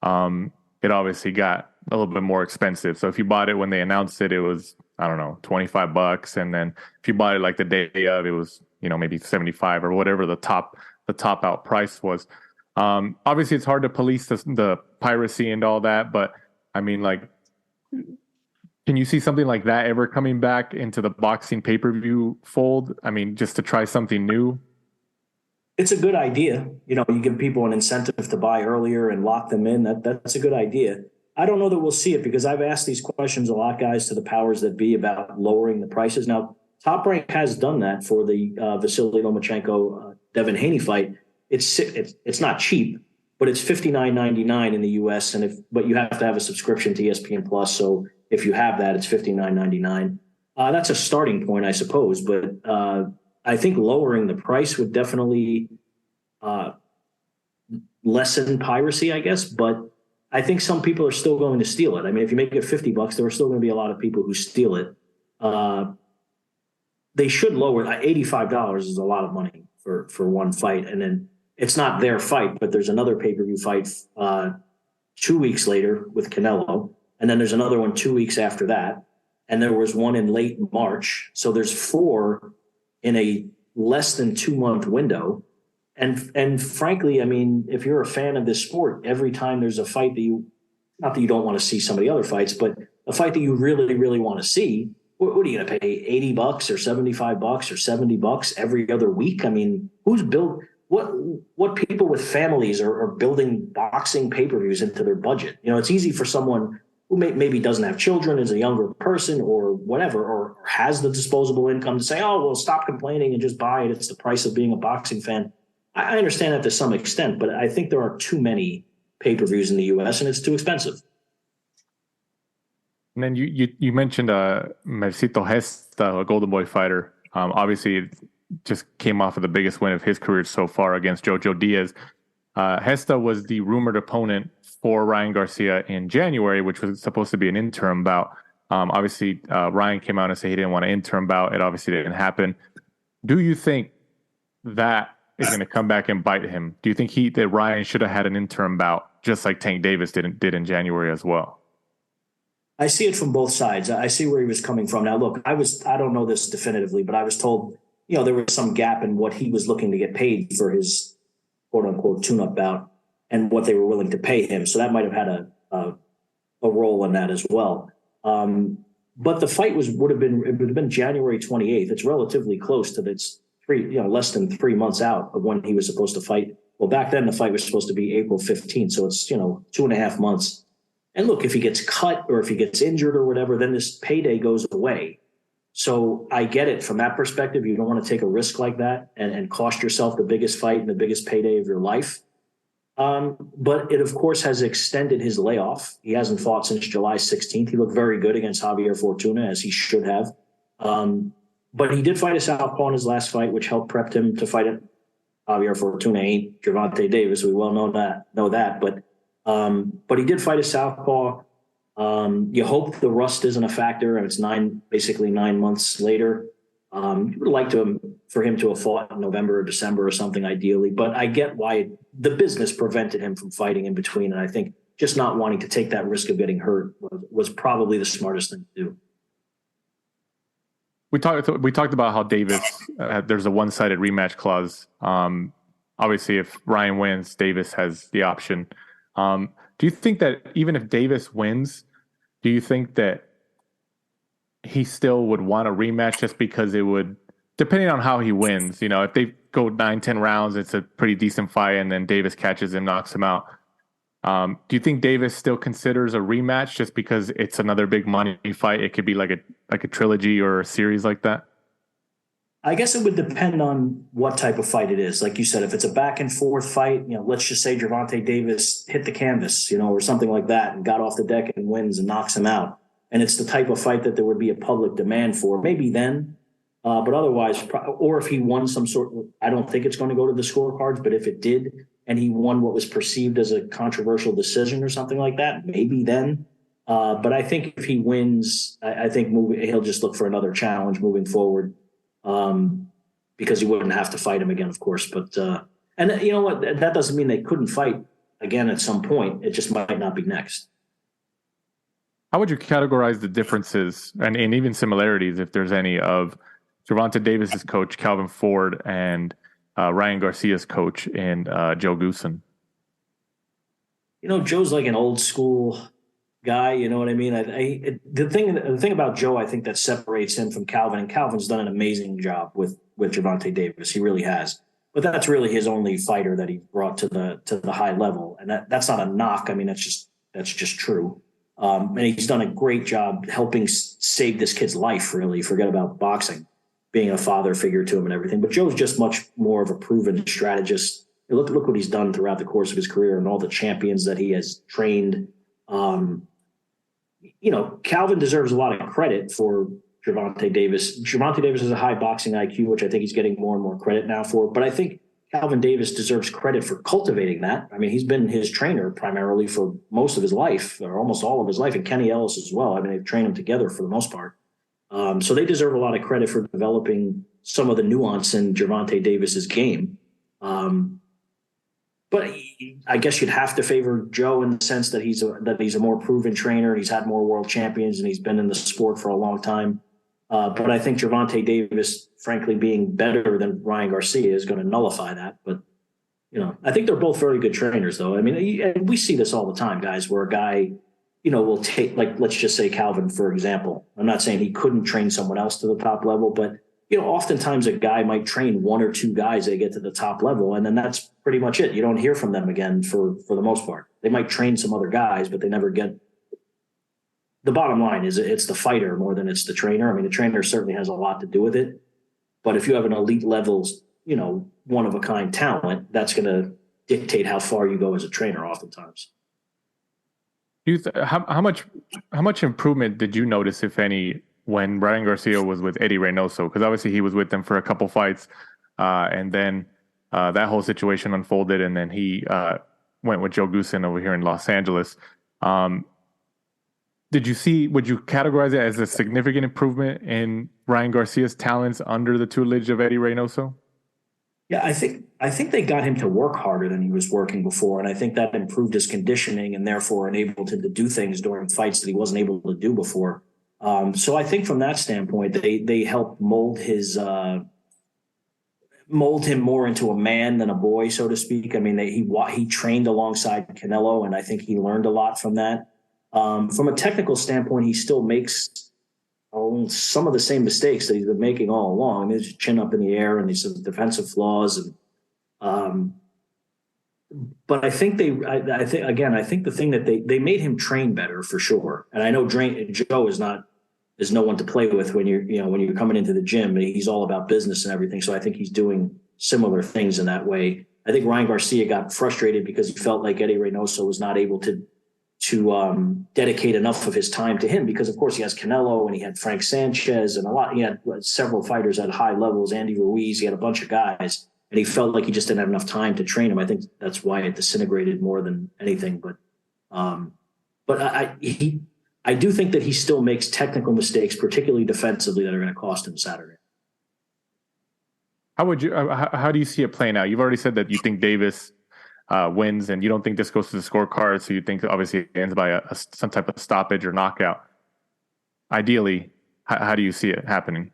it obviously got a little bit more expensive. So if you bought it when they announced it, it was, I don't know, $25. And then if you bought it like the day of, it was, maybe 75 or whatever the top out price was. Obviously it's hard to police the piracy and all that, but I mean, like, can you see something like that ever coming back into the boxing pay-per-view fold? I mean, just to try something new? It's a good idea. You give people an incentive to buy earlier and lock them in. That's a good idea. I don't know that we'll see it because I've asked these questions a lot, guys, to the powers that be about lowering the prices. Now, Top Rank has done that for the Vasily Lomachenko Devin Haney fight. It's not cheap, but it's $59.99 in the U.S. But you have to have a subscription to ESPN Plus. So if you have that, it's $59.99. That's a starting point, I suppose. But I think lowering the price would definitely lessen piracy, I guess. But I think some people are still going to steal it. I mean, if you make it $50, there are still going to be a lot of people who steal it. They should lower $85 is a lot of money for one fight. And then it's not their fight, but there's another pay-per-view fight 2 weeks later with Canelo. And then there's another one 2 weeks after that. And there was one in late March. So there's 4 in a less than 2 month window. And frankly, I mean, if you're a fan of this sport, every time there's a fight that not that you don't want to see some of the other fights, but a fight that you really, really want to see, what are you going to pay $80 or $75 or $70 every other week? I mean, what people with families are building boxing pay-per-views into their budget? It's easy for someone who maybe doesn't have children, is a younger person or whatever, or has the disposable income to say, oh, well, stop complaining and just buy it. It's the price of being a boxing fan. I understand that to some extent, but I think there are too many pay-per-views in the U.S. and it's too expensive. And then you mentioned Mercito Gesta, a Golden Boy fighter. Obviously, just came off of the biggest win of his career so far against Joe Diaz. Gesta was the rumored opponent for Ryan Garcia in January, which was supposed to be an interim bout. Obviously, Ryan came out and said he didn't want an interim bout. It obviously didn't happen. Do you think that is going to come back and bite him? Do you think that Ryan should have had an interim bout, just like Tank Davis did in January as well? I see it from both sides. I see where he was coming from. Now, look, I don't know this definitively, but I was told, there was some gap in what he was looking to get paid for his quote unquote tune-up bout and what they were willing to pay him. So that might have had a role in that as well. But the fight would have been January 28th. It's relatively close to less than 3 months out of when he was supposed to fight. Well, back then the fight was supposed to be April 15th. So it's, 2.5 months. And look, if he gets cut or if he gets injured or whatever, then this payday goes away. So I get it from that perspective. You don't want to take a risk like that and cost yourself the biggest fight and the biggest payday of your life. But it, of course, has extended his layoff. He hasn't fought since July 16th. He looked very good against Javier Fortuna, as he should have. But he did fight a southpaw in his last fight, which helped prep him to fight it. Javier Fortuna ain't Gervonta Davis. We well know that. But he did fight a southpaw. You hope the rust isn't a factor, and it's basically 9 months later. You would like for him to have fought in November or December or something, ideally. But I get why the business prevented him from fighting in between, and I think just not wanting to take that risk of getting hurt was probably the smartest thing to do. We talked about how Davis, there's a one-sided rematch clause. Obviously, if Ryan wins, Davis has the option. Do you think that even if Davis wins, do you think that he still would want a rematch just because it would, depending on how he wins, if they go 9-10 rounds, it's a pretty decent fight, and then Davis catches him, knocks him out. Do you think Davis still considers a rematch just because it's another big money fight? It could be like a trilogy or a series like that. I guess it would depend on what type of fight it is. Like you said, if it's a back and forth fight, let's just say Gervonta Davis hit the canvas, or something like that, and got off the deck and wins and knocks him out. And it's the type of fight that there would be a public demand for, maybe then. But otherwise, or if he won some sort, I don't think it's going to go to the scorecards, but if it did, and he won what was perceived as a controversial decision or something like that, maybe then. But I think if he wins, I think he'll just look for another challenge moving forward. Because he wouldn't have to fight him again, of course. But and you know what? That doesn't mean they couldn't fight again at some point. It just might not be next. How would you categorize the differences and even similarities, if there's any, of Gervonta Davis's coach, Calvin Ford, and Ryan Garcia's coach in Joe Goosen? Joe's like an old school guy. You know what I mean? The thing about Joe, I think, that separates him from Calvin, and Calvin's done an amazing job with Gervonta Davis. He really has. But that's really his only fighter that he brought to the high level, and that's not a knock. I mean, that's just true. And he's done a great job helping save this kid's life. Really, forget about boxing, being a father figure to him and everything. But Joe's just much more of a proven strategist. Look what he's done throughout the course of his career and all the champions that he has trained. Calvin deserves a lot of credit for Gervonta Davis. Gervonta Davis has a high boxing IQ, which I think he's getting more and more credit now for. But I think Calvin Davis deserves credit for cultivating that. I mean, he's been his trainer primarily for most of his life, or almost all of his life, and Kenny Ellis as well. I mean, they've trained him together for the most part. So they deserve a lot of credit for developing some of the nuance in Gervonta Davis's game. But I guess you'd have to favor Joe in the sense that he's a more proven trainer. He's had more world champions, and he's been in the sport for a long time. But I think Gervonta Davis, frankly, being better than Ryan Garcia is going to nullify that. But, I think they're both very good trainers, though. I mean, and we see this all the time, guys, where a guy, will take, like, let's just say Calvin, for example. I'm not saying he couldn't train someone else to the top level, but, oftentimes a guy might train one or two guys that get to the top level, and then that's pretty much it. You don't hear from them again for the most part. They might train some other guys, but they never get. The bottom line is it's the fighter more than it's the trainer. I mean, the trainer certainly has a lot to do with it, but if you have an elite levels, one of a kind talent, that's going to dictate how far you go as a trainer oftentimes. How much improvement did you notice, if any, when Ryan Garcia was with Eddie Reynoso? Because obviously he was with them for a couple fights, and then that whole situation unfolded, and then he went with Joe Goosen over here in Los Angeles. Would you categorize it as a significant improvement in Ryan Garcia's talents under the tutelage of Eddie Reynoso? Yeah, I think they got him to work harder than he was working before, and I think that improved his conditioning and therefore enabled him to do things during fights that he wasn't able to do before. So I think from that standpoint, they helped mold him more into a man than a boy, so to speak. I mean, he trained alongside Canelo, and I think he learned a lot from that. From a technical standpoint, he still makes some of the same mistakes that he's been making all along. There's chin up in the air and these defensive flaws. And but I think I think the thing that they made him train better for sure. And I know Joe is no one to play with when you're coming into the gym. He's all about business and everything. So I think he's doing similar things in that way. I think Ryan Garcia got frustrated because he felt like Eddie Reynoso was not able to dedicate enough of his time to him, because of course he has Canelo and he had Frank Sanchez and he had several fighters at high levels, Andy Ruiz, he had a bunch of guys, and he felt like he just didn't have enough time to train him. I think that's why it disintegrated more than anything. But I do think that he still makes technical mistakes, particularly defensively, that are going to cost him Saturday. How do you see it playing out? You've already said that you think Davis wins, and you don't think this goes to the scorecard, so you think obviously it ends by some type of stoppage or knockout. Ideally, how do you see it happening?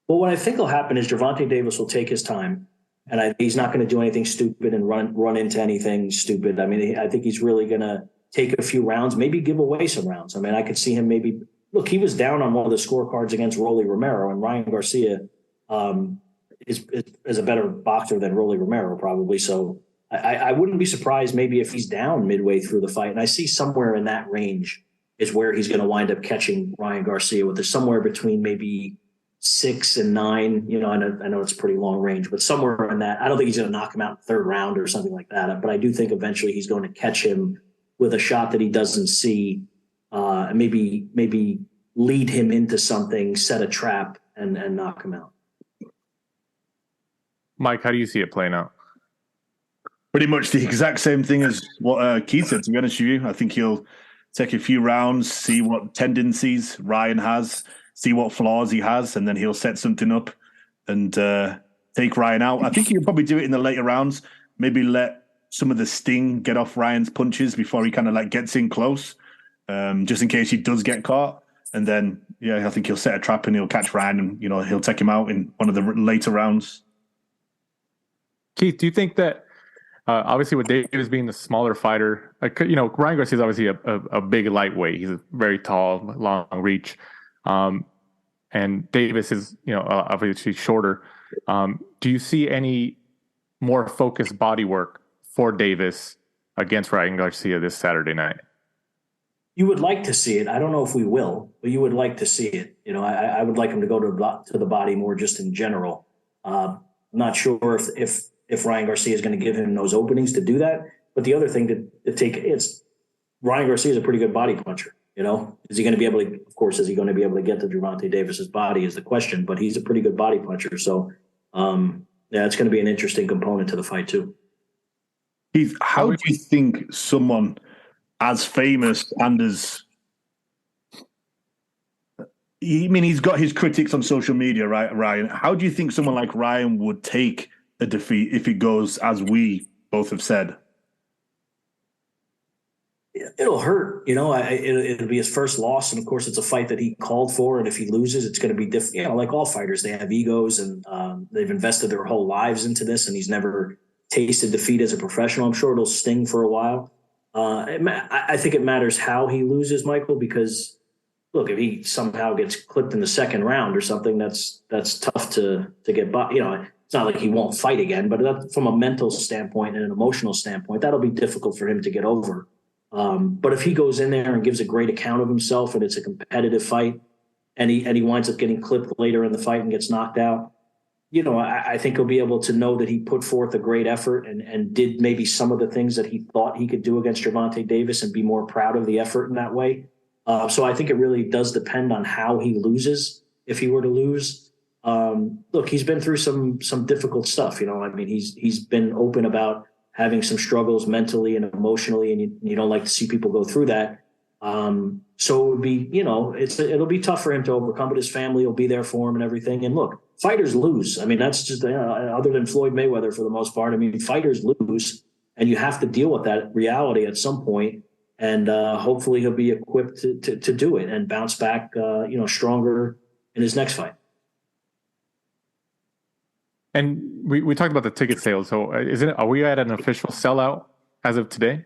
Well, what I think will happen is Gervonta Davis will take his time, and he's not going to do anything stupid and run into anything stupid. I mean, I think he's really going to take a few rounds, maybe give away some rounds. I mean, I could see him maybe – look, he was down on one of the scorecards against Rolly Romero, and Ryan Garcia is a better boxer than Rolly Romero probably, so – I wouldn't be surprised maybe if he's down midway through the fight. And I see somewhere in that range is where he's going to wind up catching Ryan Garcia with. There's somewhere between maybe 6 and 9. I know it's pretty long range, but somewhere in that. I don't think he's going to knock him out in the third round or something like that. But I do think eventually he's going to catch him with a shot that he doesn't see, and maybe lead him into something, set a trap, and knock him out. Mike, how do you see it playing out? Pretty much the exact same thing as what Keith said, to be honest with you. I think he'll take a few rounds, see what tendencies Ryan has, see what flaws he has, and then he'll set something up and take Ryan out. I think he'll probably do it in the later rounds, maybe let some of the sting get off Ryan's punches before he kind of gets in close. just in case he does get caught. And then, yeah, I think he'll set a trap and he'll catch Ryan and, he'll take him out in one of the later rounds. Keith, do you think that, obviously with Davis being the smaller fighter, Ryan Garcia is obviously a big lightweight. He's very tall, long reach. And Davis is, obviously shorter. Do you see any more focused body work for Davis against Ryan Garcia this Saturday night? You would like to see it. I don't know if we will, but you would like to see it. I would like him to go to the body more just in general. I'm not sure if Ryan Garcia is going to give him those openings to do that. But the other thing to take is Ryan Garcia is a pretty good body puncher. Is he going to be able to, of course, is he going to be able to get to Gervonta Davis's body is the question, but he's a pretty good body puncher. So, it's going to be an interesting component to the fight too. Keith, how do you think someone as famous and as, he's got his critics on social media, right, Ryan? How do you think someone like Ryan would take a defeat if it goes as we both have said? It'll hurt, it'll be his first loss. And of course, it's a fight that he called for. And if he loses, it's going to be different. Like all fighters, they have egos and they've invested their whole lives into this. And he's never tasted defeat as a professional. I'm sure it'll sting for a while. I think it matters how he loses, Michael, because look, if he somehow gets clipped in the second round or something, that's tough to get by. It's not like he won't fight again, but from a mental standpoint and an emotional standpoint, that'll be difficult for him to get over. But if he goes in there and gives a great account of himself and it's a competitive fight and he winds up getting clipped later in the fight and gets knocked out, I think he'll be able to know that he put forth a great effort and did maybe some of the things that he thought he could do against Gervonta Davis and be more proud of the effort in that way. So I think it really does depend on how he loses. If he were to lose, look, he's been through some difficult stuff. He's been open about having some struggles mentally and emotionally, and you don't like to see people go through that. So it would be, it'll be tough for him to overcome, but his family will be there for him and everything. And look, fighters lose. That's just, other than Floyd Mayweather for the most part, fighters lose, and you have to deal with that reality at some point. And hopefully he'll be equipped to do it and bounce back, stronger in his next fight. And we talked about the ticket sales. So are we at an official sellout as of today?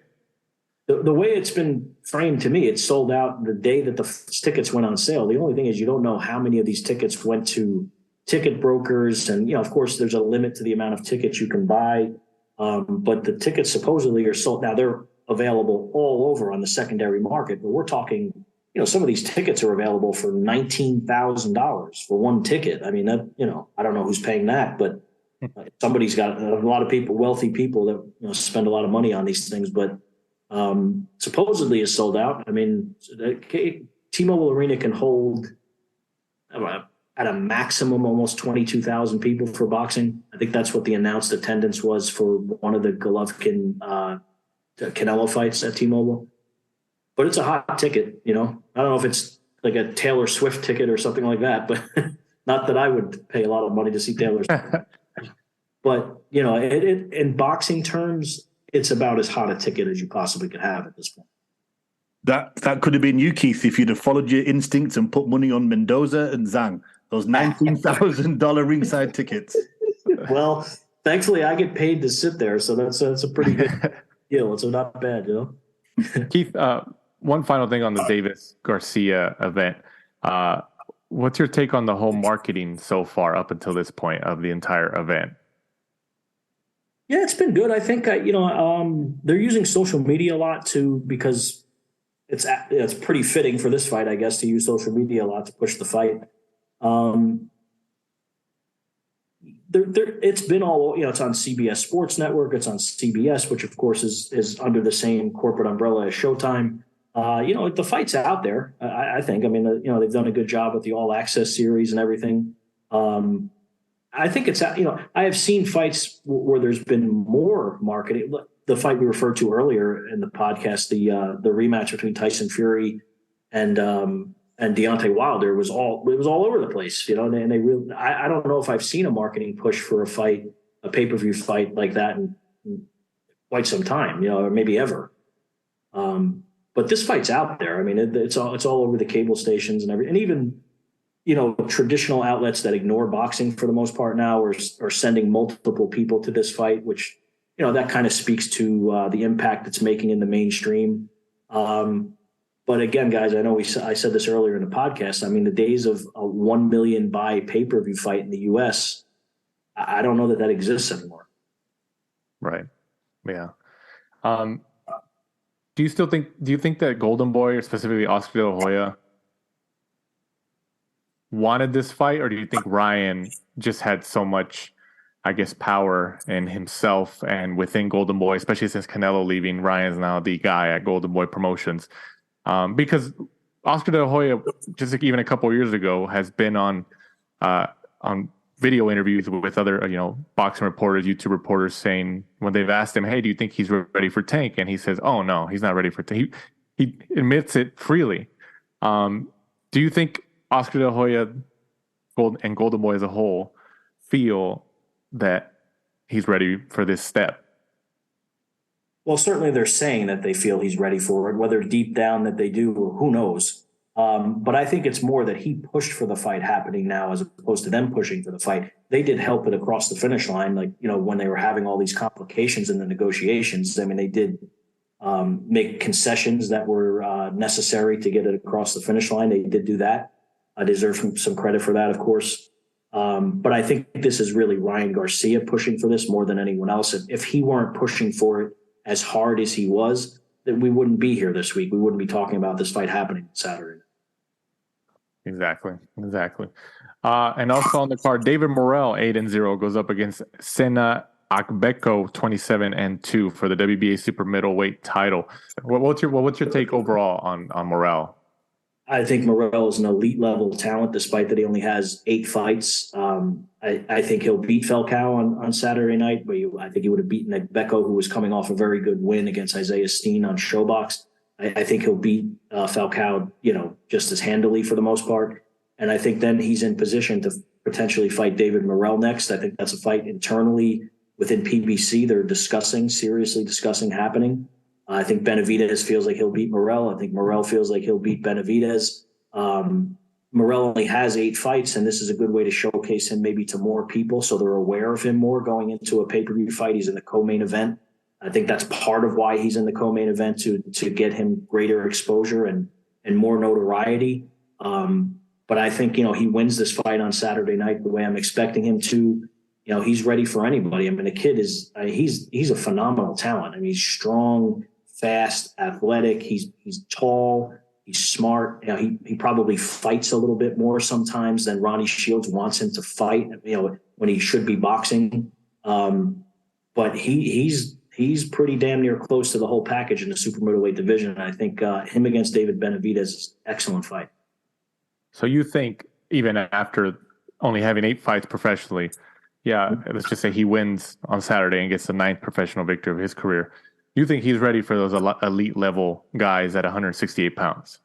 The way it's been framed to me, it's sold out the day that the tickets went on sale. The only thing is you don't know how many of these tickets went to ticket brokers. And, of course, there's a limit to the amount of tickets you can buy. But the tickets supposedly are sold. Now, they're available all over on the secondary market. But we're talking, some of these tickets are available for $19,000 for one ticket. I don't know who's paying that, but somebody's got a lot of people, wealthy people that spend a lot of money on these things. But supposedly is sold out. T-Mobile Arena can hold at a maximum almost 22,000 people for boxing. I think that's what the announced attendance was for one of the Golovkin Canelo fights at T-Mobile. But it's a hot ticket, I don't know if it's like a Taylor Swift ticket or something like that, but not that I would pay a lot of money to see Taylor Swift. But, in boxing terms, it's about as hot a ticket as you possibly could have at this point. That could have been you, Keith, if you'd have followed your instincts and put money on Mendoza and Zhang, those $19,000 ringside tickets. Well, thankfully I get paid to sit there, so that's a pretty good deal. It's not bad, Keith, one final thing on the Davis Garcia event. What's your take on the whole marketing so far up until this point of the entire event? Yeah, it's been good. I think, they're using social media a lot too, because it's pretty fitting for this fight, I guess, to use social media a lot to push the fight. It's been all, it's on CBS Sports Network. It's on CBS, which of course is under the same corporate umbrella as Showtime. The fight's out there. I think, they've done a good job with the All Access series and everything. I think it's, I have seen fights where there's been more marketing. The fight we referred to earlier in the podcast, the rematch between Tyson Fury and Deontay Wilder was all over the place, and they really, I don't know if I've seen a marketing push for a pay-per-view fight like that in quite some time, or maybe ever. But this fight's out there. I mean, it's all over the cable stations and and even, traditional outlets that ignore boxing for the most part now are sending multiple people to this fight, which, that kind of speaks to the impact it's making in the mainstream. But again, guys, I know I said this earlier in the podcast. I mean, the days of a 1 million buy pay-per-view fight in the U.S., I don't know that exists anymore. Right. Yeah. Do you think that Golden Boy, or specifically Oscar De La Hoya, wanted this fight, or do you think Ryan just had so much, I guess, power in himself and within Golden Boy, especially since Canelo leaving, Ryan's now the guy at Golden Boy Promotions? Because Oscar De La Hoya, just like even a couple of years ago, has been on video interviews with other, boxing reporters, YouTube reporters, saying when they've asked him, "Hey, do you think he's ready for Tank?" And he says, "Oh no, he's not ready for Tank." He admits it freely. Do you think Oscar De La Hoya and Golden Boy as a whole feel that he's ready for this step? Well, certainly they're saying that they feel he's ready for it. Whether deep down that they do, who knows? But I think it's more that he pushed for the fight happening now as opposed to them pushing for the fight. They did help it across the finish line, like, when they were having all these complications in the negotiations. I mean, they did make concessions that were necessary to get it across the finish line. They did do that. I deserve some credit for that, of course. But I think this is really Ryan Garcia pushing for this more than anyone else. If he weren't pushing for it as hard as he was, then we wouldn't be here this week. We wouldn't be talking about this fight happening Saturday. Exactly. And also on the card, David Morrell, 8-0, goes up against Sena Akbeko, 27-2 for the WBA super middleweight title. What's your take overall on Morrell? I think Morrell is an elite level talent, despite that he only has 8 fights. I think he'll beat Falcao on Saturday night, but I think he would have beaten Akbeko, who was coming off a very good win against Isaiah Steen on Showbox. I think he'll beat Falcao, just as handily for the most part. And I think then he's in position to potentially fight David Morrell next. I think that's a fight internally within PBC. They're seriously discussing happening. I think Benavidez feels like he'll beat Morrell. I think Morrell feels like he'll beat Benavidez. Morrell only has 8 fights, and this is a good way to showcase him maybe to more people so they're aware of him more going into a pay-per-view fight. He's in the co-main event. I think that's part of why he's in the co-main event, to get him greater exposure and more notoriety. But I think, he wins this fight on Saturday night the way I'm expecting him to. He's ready for anybody. I mean, the kid he's a phenomenal talent. I mean, he's strong, fast, athletic. He's tall. He's smart. He probably fights a little bit more sometimes than Ronnie Shields wants him to fight, when he should be boxing. But he's pretty damn near close to the whole package in the super middleweight division. And I think him against David Benavidez is an excellent fight. So you think even after only having 8 fights professionally, let's just say he wins on Saturday and gets the 9th professional victory of his career, you think he's ready for those elite level guys at 168 pounds?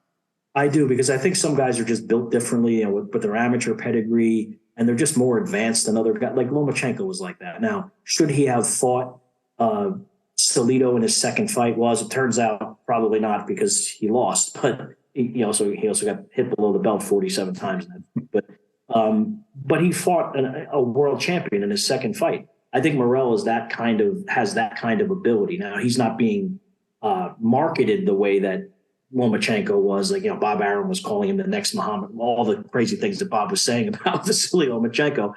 I do, because I think some guys are just built differently, with their amateur pedigree, and they're just more advanced than other guys. Like Lomachenko was like that. Now, should he have fought Salido in his second fight? Well, as it turns out, probably not, because he lost. But he also got hit below the belt 47 times. But he fought a world champion in his second fight. I think Morrell has that kind of ability. Now, he's not being marketed the way that Lomachenko was. Like, Bob Arum was calling him the next Muhammad, all the crazy things that Bob was saying about Vasily Lomachenko.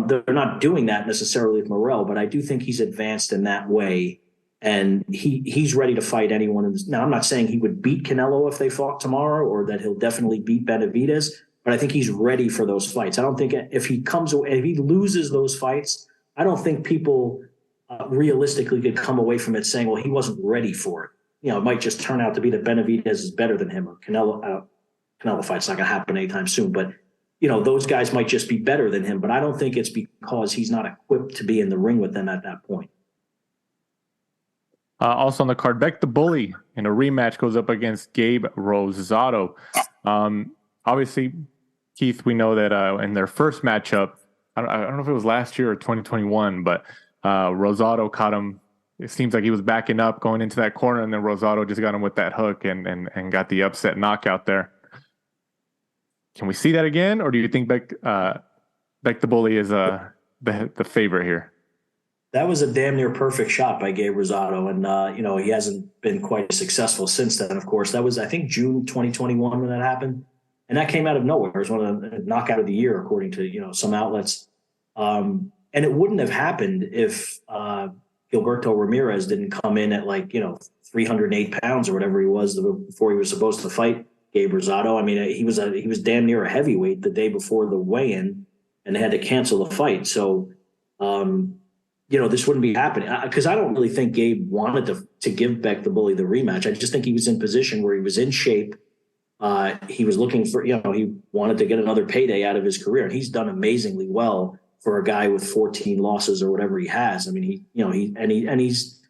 They're not doing that necessarily with Morrell, but I do think he's advanced in that way. And he's ready to fight anyone. Now, I'm not saying he would beat Canelo if they fought tomorrow, or that he'll definitely beat Benavidez, but I think he's ready for those fights. I don't think if he loses those fights, I don't think people realistically could come away from it saying, well, he wasn't ready for it. It might just turn out to be that Benavidez is better than him, or Canelo fight's not going to happen anytime soon. But, those guys might just be better than him. But I don't think it's because he's not equipped to be in the ring with them at that point. Also on the card, Beck the Bully in a rematch goes up against Gabe Rosado. Obviously, Keith, we know that in their first matchup, I don't know if it was last year or 2021, but Rosado caught him it seems like he was backing up going into that corner, and then Rosado just got him with that hook and got the upset knockout there. Can we see that again, or do you think Beck the Bully is the favorite here? That was a damn near perfect shot by Gabe Rosado, and he hasn't been quite successful since then. Of course, that was, I think, June 2021 when that happened, and that came out of nowhere. It was one of the knockout of the year, according to some outlets. And it wouldn't have happened if Gilberto Ramirez didn't come in at 308 pounds or whatever he was before he was supposed to fight Gabe Rosado. I mean, he was damn near a heavyweight the day before the weigh-in, and they had to cancel the fight. So. This wouldn't be happening because I don't really think Gabe wanted to give Beck the Bully the rematch. I just think he was in position where he was in shape. He was looking for, he wanted to get another payday out of his career, and he's done amazingly well for a guy with 14 losses or whatever he has. I mean, he's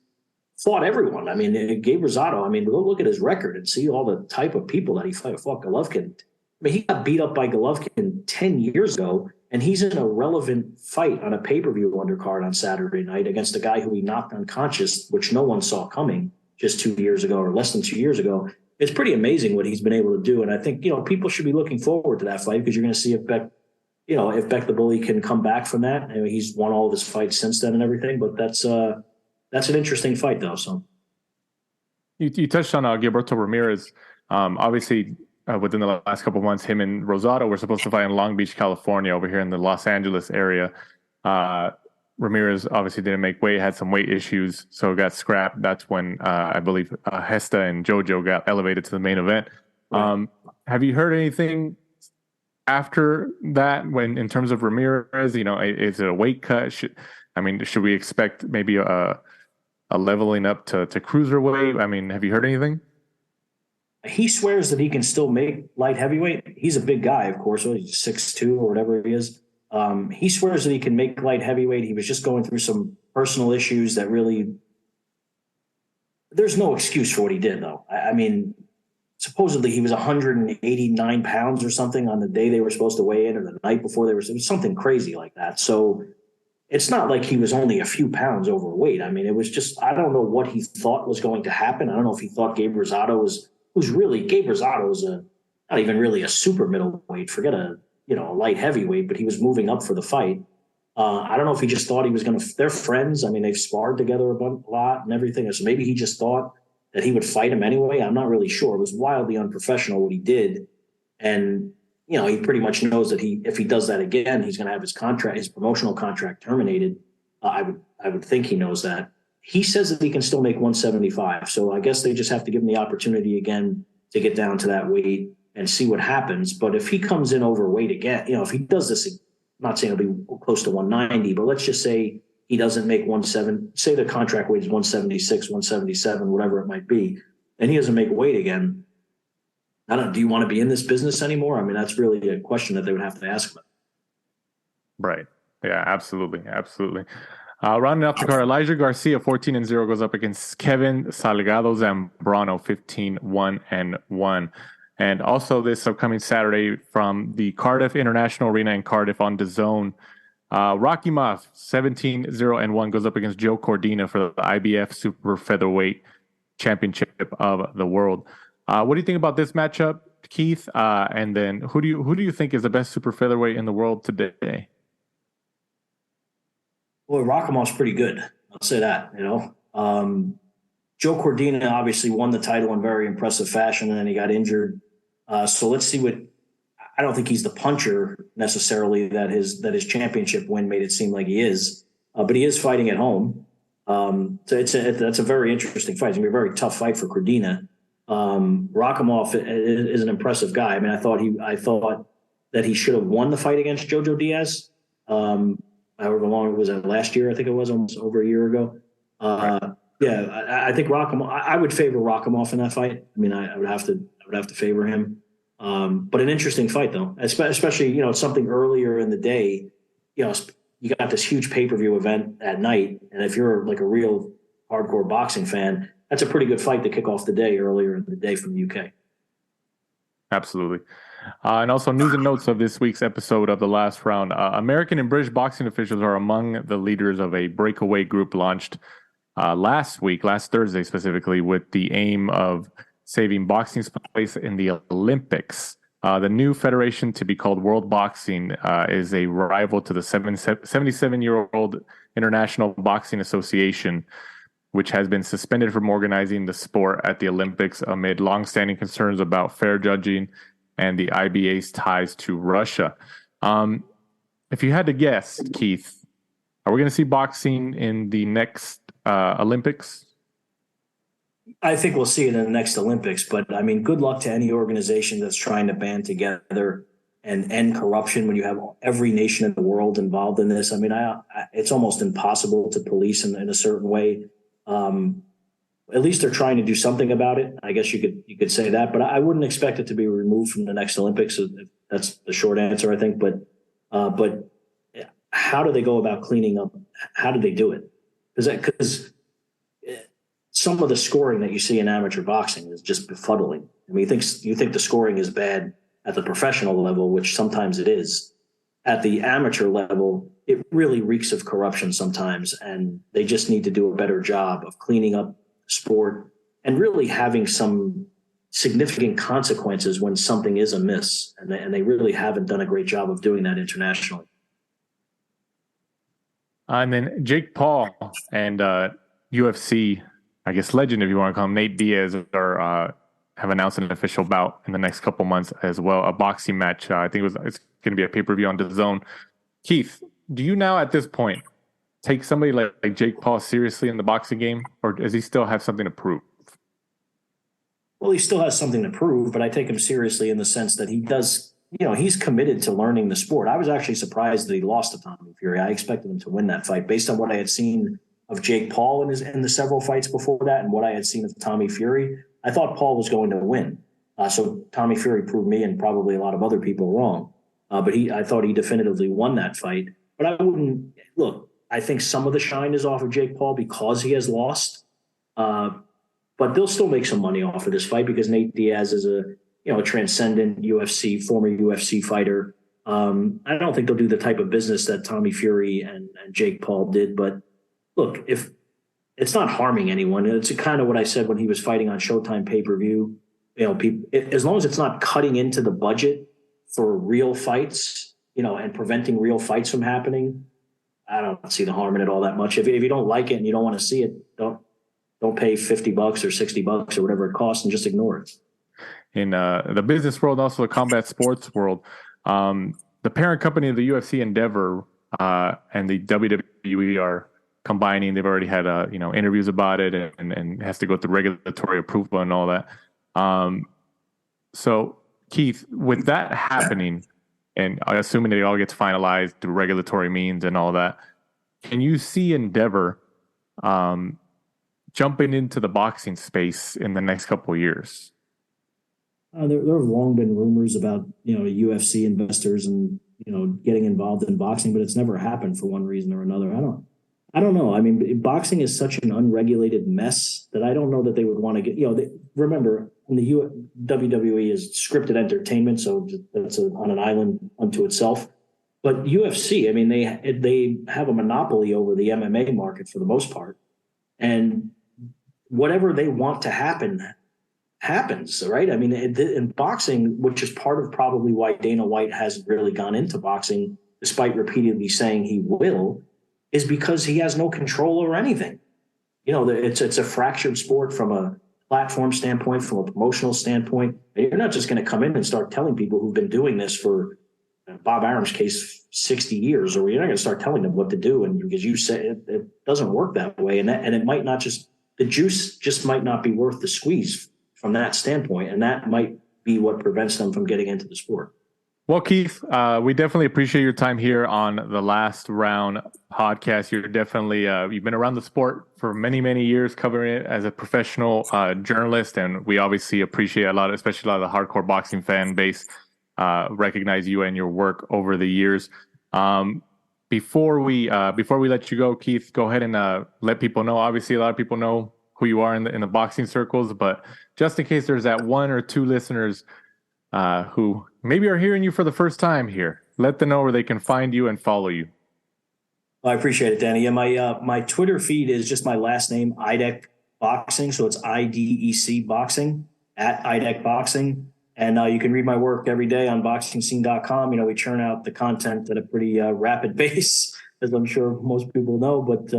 fought everyone. I mean, Gabe Rosado, go look at his record and see all the type of people that he fought Golovkin. I mean, he got beat up by Golovkin 10 years ago. And he's in a relevant fight on a pay-per-view undercard on Saturday night against a guy who he knocked unconscious, which no one saw coming just 2 years ago or less than 2 years ago. It's pretty amazing what he's been able to do. And I think, people should be looking forward to that fight because you're going to see if Beck the Bully can come back from that. I mean, he's won all of his fights since then and everything, but that's an interesting fight though. So you touched on Gilberto Ramirez. Obviously, within the last couple of months, him and Rosado were supposed to fight in Long Beach, California, over here in the Los Angeles area. Ramirez obviously didn't make weight, had some weight issues, so it got scrapped. That's when I believe Hesta and JoJo got elevated to the main event. Right. Have you heard anything after that when in terms of Ramirez? Is it a weight cut? Should we expect maybe a leveling up to cruiserweight? I mean, have you heard anything? He swears that he can still make light heavyweight. He's a big guy, of course. He's 6'2" or whatever he is. He swears that he can make light heavyweight. He was just going through some personal issues that really – there's no excuse for what he did, though. I mean, supposedly he was 189 pounds or something on the day they were supposed to weigh in or the night before it was something crazy like that. So it's not like he was only a few pounds overweight. I mean, it was just – I don't know what he thought was going to happen. I don't know if he thought Gabe Rosado was – Gabe Rosado was not even really a super middleweight, forget a light heavyweight, but he was moving up for the fight. I don't know if he just thought he was going to, they're friends. I mean, they've sparred together a lot and everything. So maybe he just thought that he would fight him anyway. I'm not really sure. It was wildly unprofessional what he did. And, he pretty much knows that if he does that again, he's going to have his promotional contract terminated. I would think he knows that. He says that he can still make 175. So I guess they just have to give him the opportunity again to get down to that weight and see what happens. But if he comes in overweight again, if he does this, I'm not saying it'll be close to 190, but let's just say he doesn't make 170, say the contract weight is 176, 177, whatever it might be, and he doesn't make weight again. I don't know. Do you want to be in this business anymore? I mean, that's really a question that they would have to ask him. Right. Yeah, absolutely. Absolutely. Rounding off the card, Elijah Garcia, 14-0, goes up against Kevin Salgado Zambrano, 15-1-1. And also this upcoming Saturday from the Cardiff International Arena in Cardiff on DAZN, Rakhimov, 17-0-1, goes up against Joe Cordnia for the IBF Super Featherweight Championship of the World. What do you think about this matchup, Keith? And then who do you think is the best super featherweight in the world today? Well, Rakhimov's pretty good. I'll say that, Joe Cordina obviously won the title in very impressive fashion, and then he got injured. So let's see I don't think he's the puncher necessarily that his championship win made it seem like he is, but he is fighting at home. So that's a very interesting fight. It's going to be a very tough fight for Cordina. Rakhimov is an impressive guy. I mean, I thought that he should have won the fight against Jojo Diaz. However long it was last year, I think it was almost over a year ago. Yeah, I think Rakhimov. I would favor Rakhimov in that fight. I mean, I would have to favor him. But an interesting fight though, especially something earlier in the day. You got this huge pay-per-view event at night, and if you're like a real hardcore boxing fan, that's a pretty good fight to kick off the day earlier in the day from the UK. Absolutely. And also news and notes of this week's episode of The Last Round. American and British boxing officials are among the leaders of a breakaway group launched last Thursday specifically, with the aim of saving boxing's place in the Olympics. The new federation, to be called World Boxing, is a rival to the 77-year-old International Boxing Association, which has been suspended from organizing the sport at the Olympics amid longstanding concerns about fair judging and the IBA's ties to Russia. If you had to guess, Keith, are we going to see boxing in the next Olympics? I think we'll see it in the next Olympics, but I mean, good luck to any organization that's trying to band together and end corruption when you have every nation in the world involved in this. I mean, it's almost impossible to police in a certain way. At least they're trying to do something about it. I guess you could say that, but I wouldn't expect it to be removed from the next Olympics. That's the short answer, I think. But how do they go about cleaning up? How do they do it? Because some of the scoring that you see in amateur boxing is just befuddling. I mean, you think the scoring is bad at the professional level, which sometimes it is. At the amateur level, it really reeks of corruption sometimes, and they just need to do a better job of cleaning up sport and really having some significant consequences when something is amiss. And they really haven't done a great job of doing that internationally. And then Jake Paul and UFC, I guess legend, if you want to call him, Nate Diaz, have announced an official bout in the next couple months as well, a boxing match. I think it's going to be a pay-per-view on DAZN. Keith, do you now at this point take somebody like Jake Paul seriously in the boxing game, or does he still have something to prove? Well, he still has something to prove, but I take him seriously in the sense that he does, he's committed to learning the sport. I was actually surprised that he lost to Tommy Fury. I expected him to win that fight based on what I had seen of Jake Paul in the several fights before that and what I had seen of Tommy Fury. I thought Paul was going to win. So Tommy Fury proved me and probably a lot of other people wrong. But I thought he definitively won that fight. But I wouldn't look. I think some of the shine is off of Jake Paul because he has lost. But they'll still make some money off of this fight because Nate Diaz is a transcendent former UFC fighter. I don't think they'll do the type of business that Tommy Fury and Jake Paul did. But look, if it's not harming anyone, it's kind of what I said when he was fighting on Showtime pay-per-view. As long as it's not cutting into the budget for real fights, and preventing real fights from happening, I don't see the harm in it all that much. If you don't like it and you don't want to see it, don't pay $50 or $60 or whatever it costs and just ignore it. In the business world, also the combat sports world, the parent company of the UFC, Endeavor, and the WWE are combining. They've already had interviews about it and has to go through regulatory approval and all that. So Keith, with that happening, and assuming that it all gets finalized through regulatory means and all that, can you see Endeavor jumping into the boxing space in the next couple of years? There have long been rumors about UFC investors and getting involved in boxing, but it's never happened for one reason or another. I don't know. I mean, boxing is such an unregulated mess that I don't know that they would want to get. Remember, in the WWE is scripted entertainment, so that's on an island unto itself. But UFC, I mean, they have a monopoly over the MMA market for the most part, and whatever they want to happen happens, right? I mean, in boxing, which is part of probably why Dana White hasn't really gone into boxing, despite repeatedly saying he will, is because he has no control over anything. It's a fractured sport from a platform standpoint, from a promotional standpoint. You're not just going to come in and start telling people who've been doing this for, Bob Arum's case, 60 years, or you're not going to start telling them what to do. And because you say it doesn't work that way. And it might not the juice just might not be worth the squeeze from that standpoint. And that might be what prevents them from getting into the sport. Well, Keith, we definitely appreciate your time here on the Last Round podcast. You're definitely, you've been around the sport for many, many years, covering it as a professional journalist. And we obviously appreciate especially a lot of the hardcore boxing fan base, recognize you and your work over the years. Before we let you go, Keith, go ahead and let people know. Obviously, a lot of people know who you are in the boxing circles, but just in case there's that one or two listeners who maybe are hearing you for the first time here, let them know where they can find you and follow you. I appreciate it, Danny. Yeah, my Twitter feed is just my last name, Idec Boxing. So it's IDEC Boxing, at Idec Boxing. And you can read my work every day on boxingscene.com. We churn out the content at a pretty rapid pace, as I'm sure most people know. But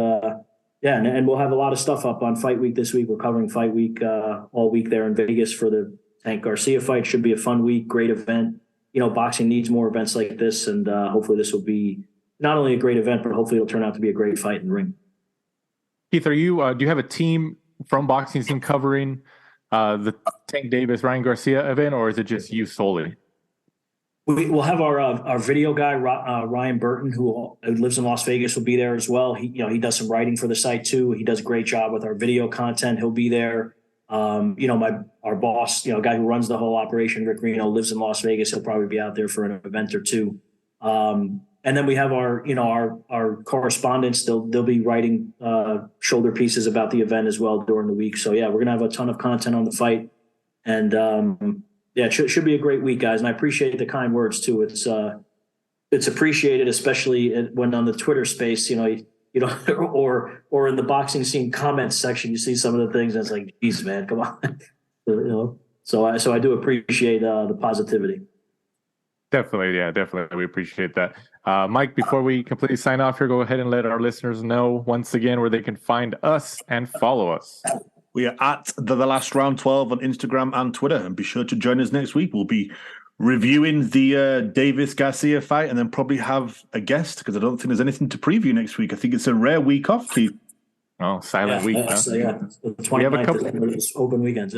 and we'll have a lot of stuff up on Fight Week this week. We're covering Fight Week all week there in Vegas for the Tank Garcia fight. Should be a fun week, great event. Boxing needs more events like this, and hopefully this will be not only a great event, but hopefully it'll turn out to be a great fight in the ring. Keith, do you have a team from Boxing Scene covering the Tank Davis Ryan Garcia event, or is it just you solely? We'll have our video guy Ryan Burton, who lives in Las Vegas, will be there as well. He does some writing for the site too. He does a great job with our video content. He'll be there. Our boss, guy who runs the whole operation, Rick Reno, lives in Las Vegas. He'll probably be out there for an event or two. And then we have our correspondents. They'll be writing shoulder pieces about the event as well during the week. So yeah, we're gonna have a ton of content on the fight, and it should be a great week, guys. And I appreciate the kind words too. It's appreciated, especially when on the Twitter space, or in the Boxing Scene comments section, you see some of the things and it's like, geez, man, come on. So I do appreciate the positivity. Definitely. Yeah, definitely. We appreciate that. Mike, before we completely sign off here, go ahead and let our listeners know once again where they can find us and follow us. We are at the Last Round 12 on Instagram and Twitter. And be sure to join us next week. We'll be reviewing the Davis-Garcia fight and then probably have a guest, because I don't think there's anything to preview next week. I think it's a rare week off, Keith. Oh, silent week. Huh? So, the 29th, we have a couple open weekends,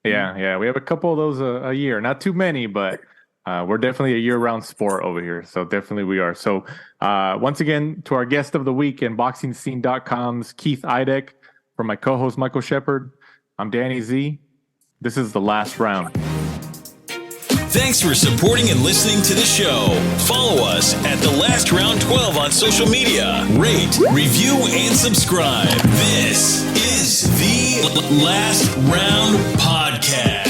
Yeah. We have a couple of those a year. Not too many, but we're definitely a year-round sport over here. So definitely we are. So once again, to our guest of the week and BoxingScene.com's Keith Idec, for my co-host Michael Shepard, I'm Danny Z. This is The Last Round. Thanks for supporting and listening to the show. Follow us at The Last Round 12 on social media. Rate, review, and subscribe. This is The Last Round Podcast.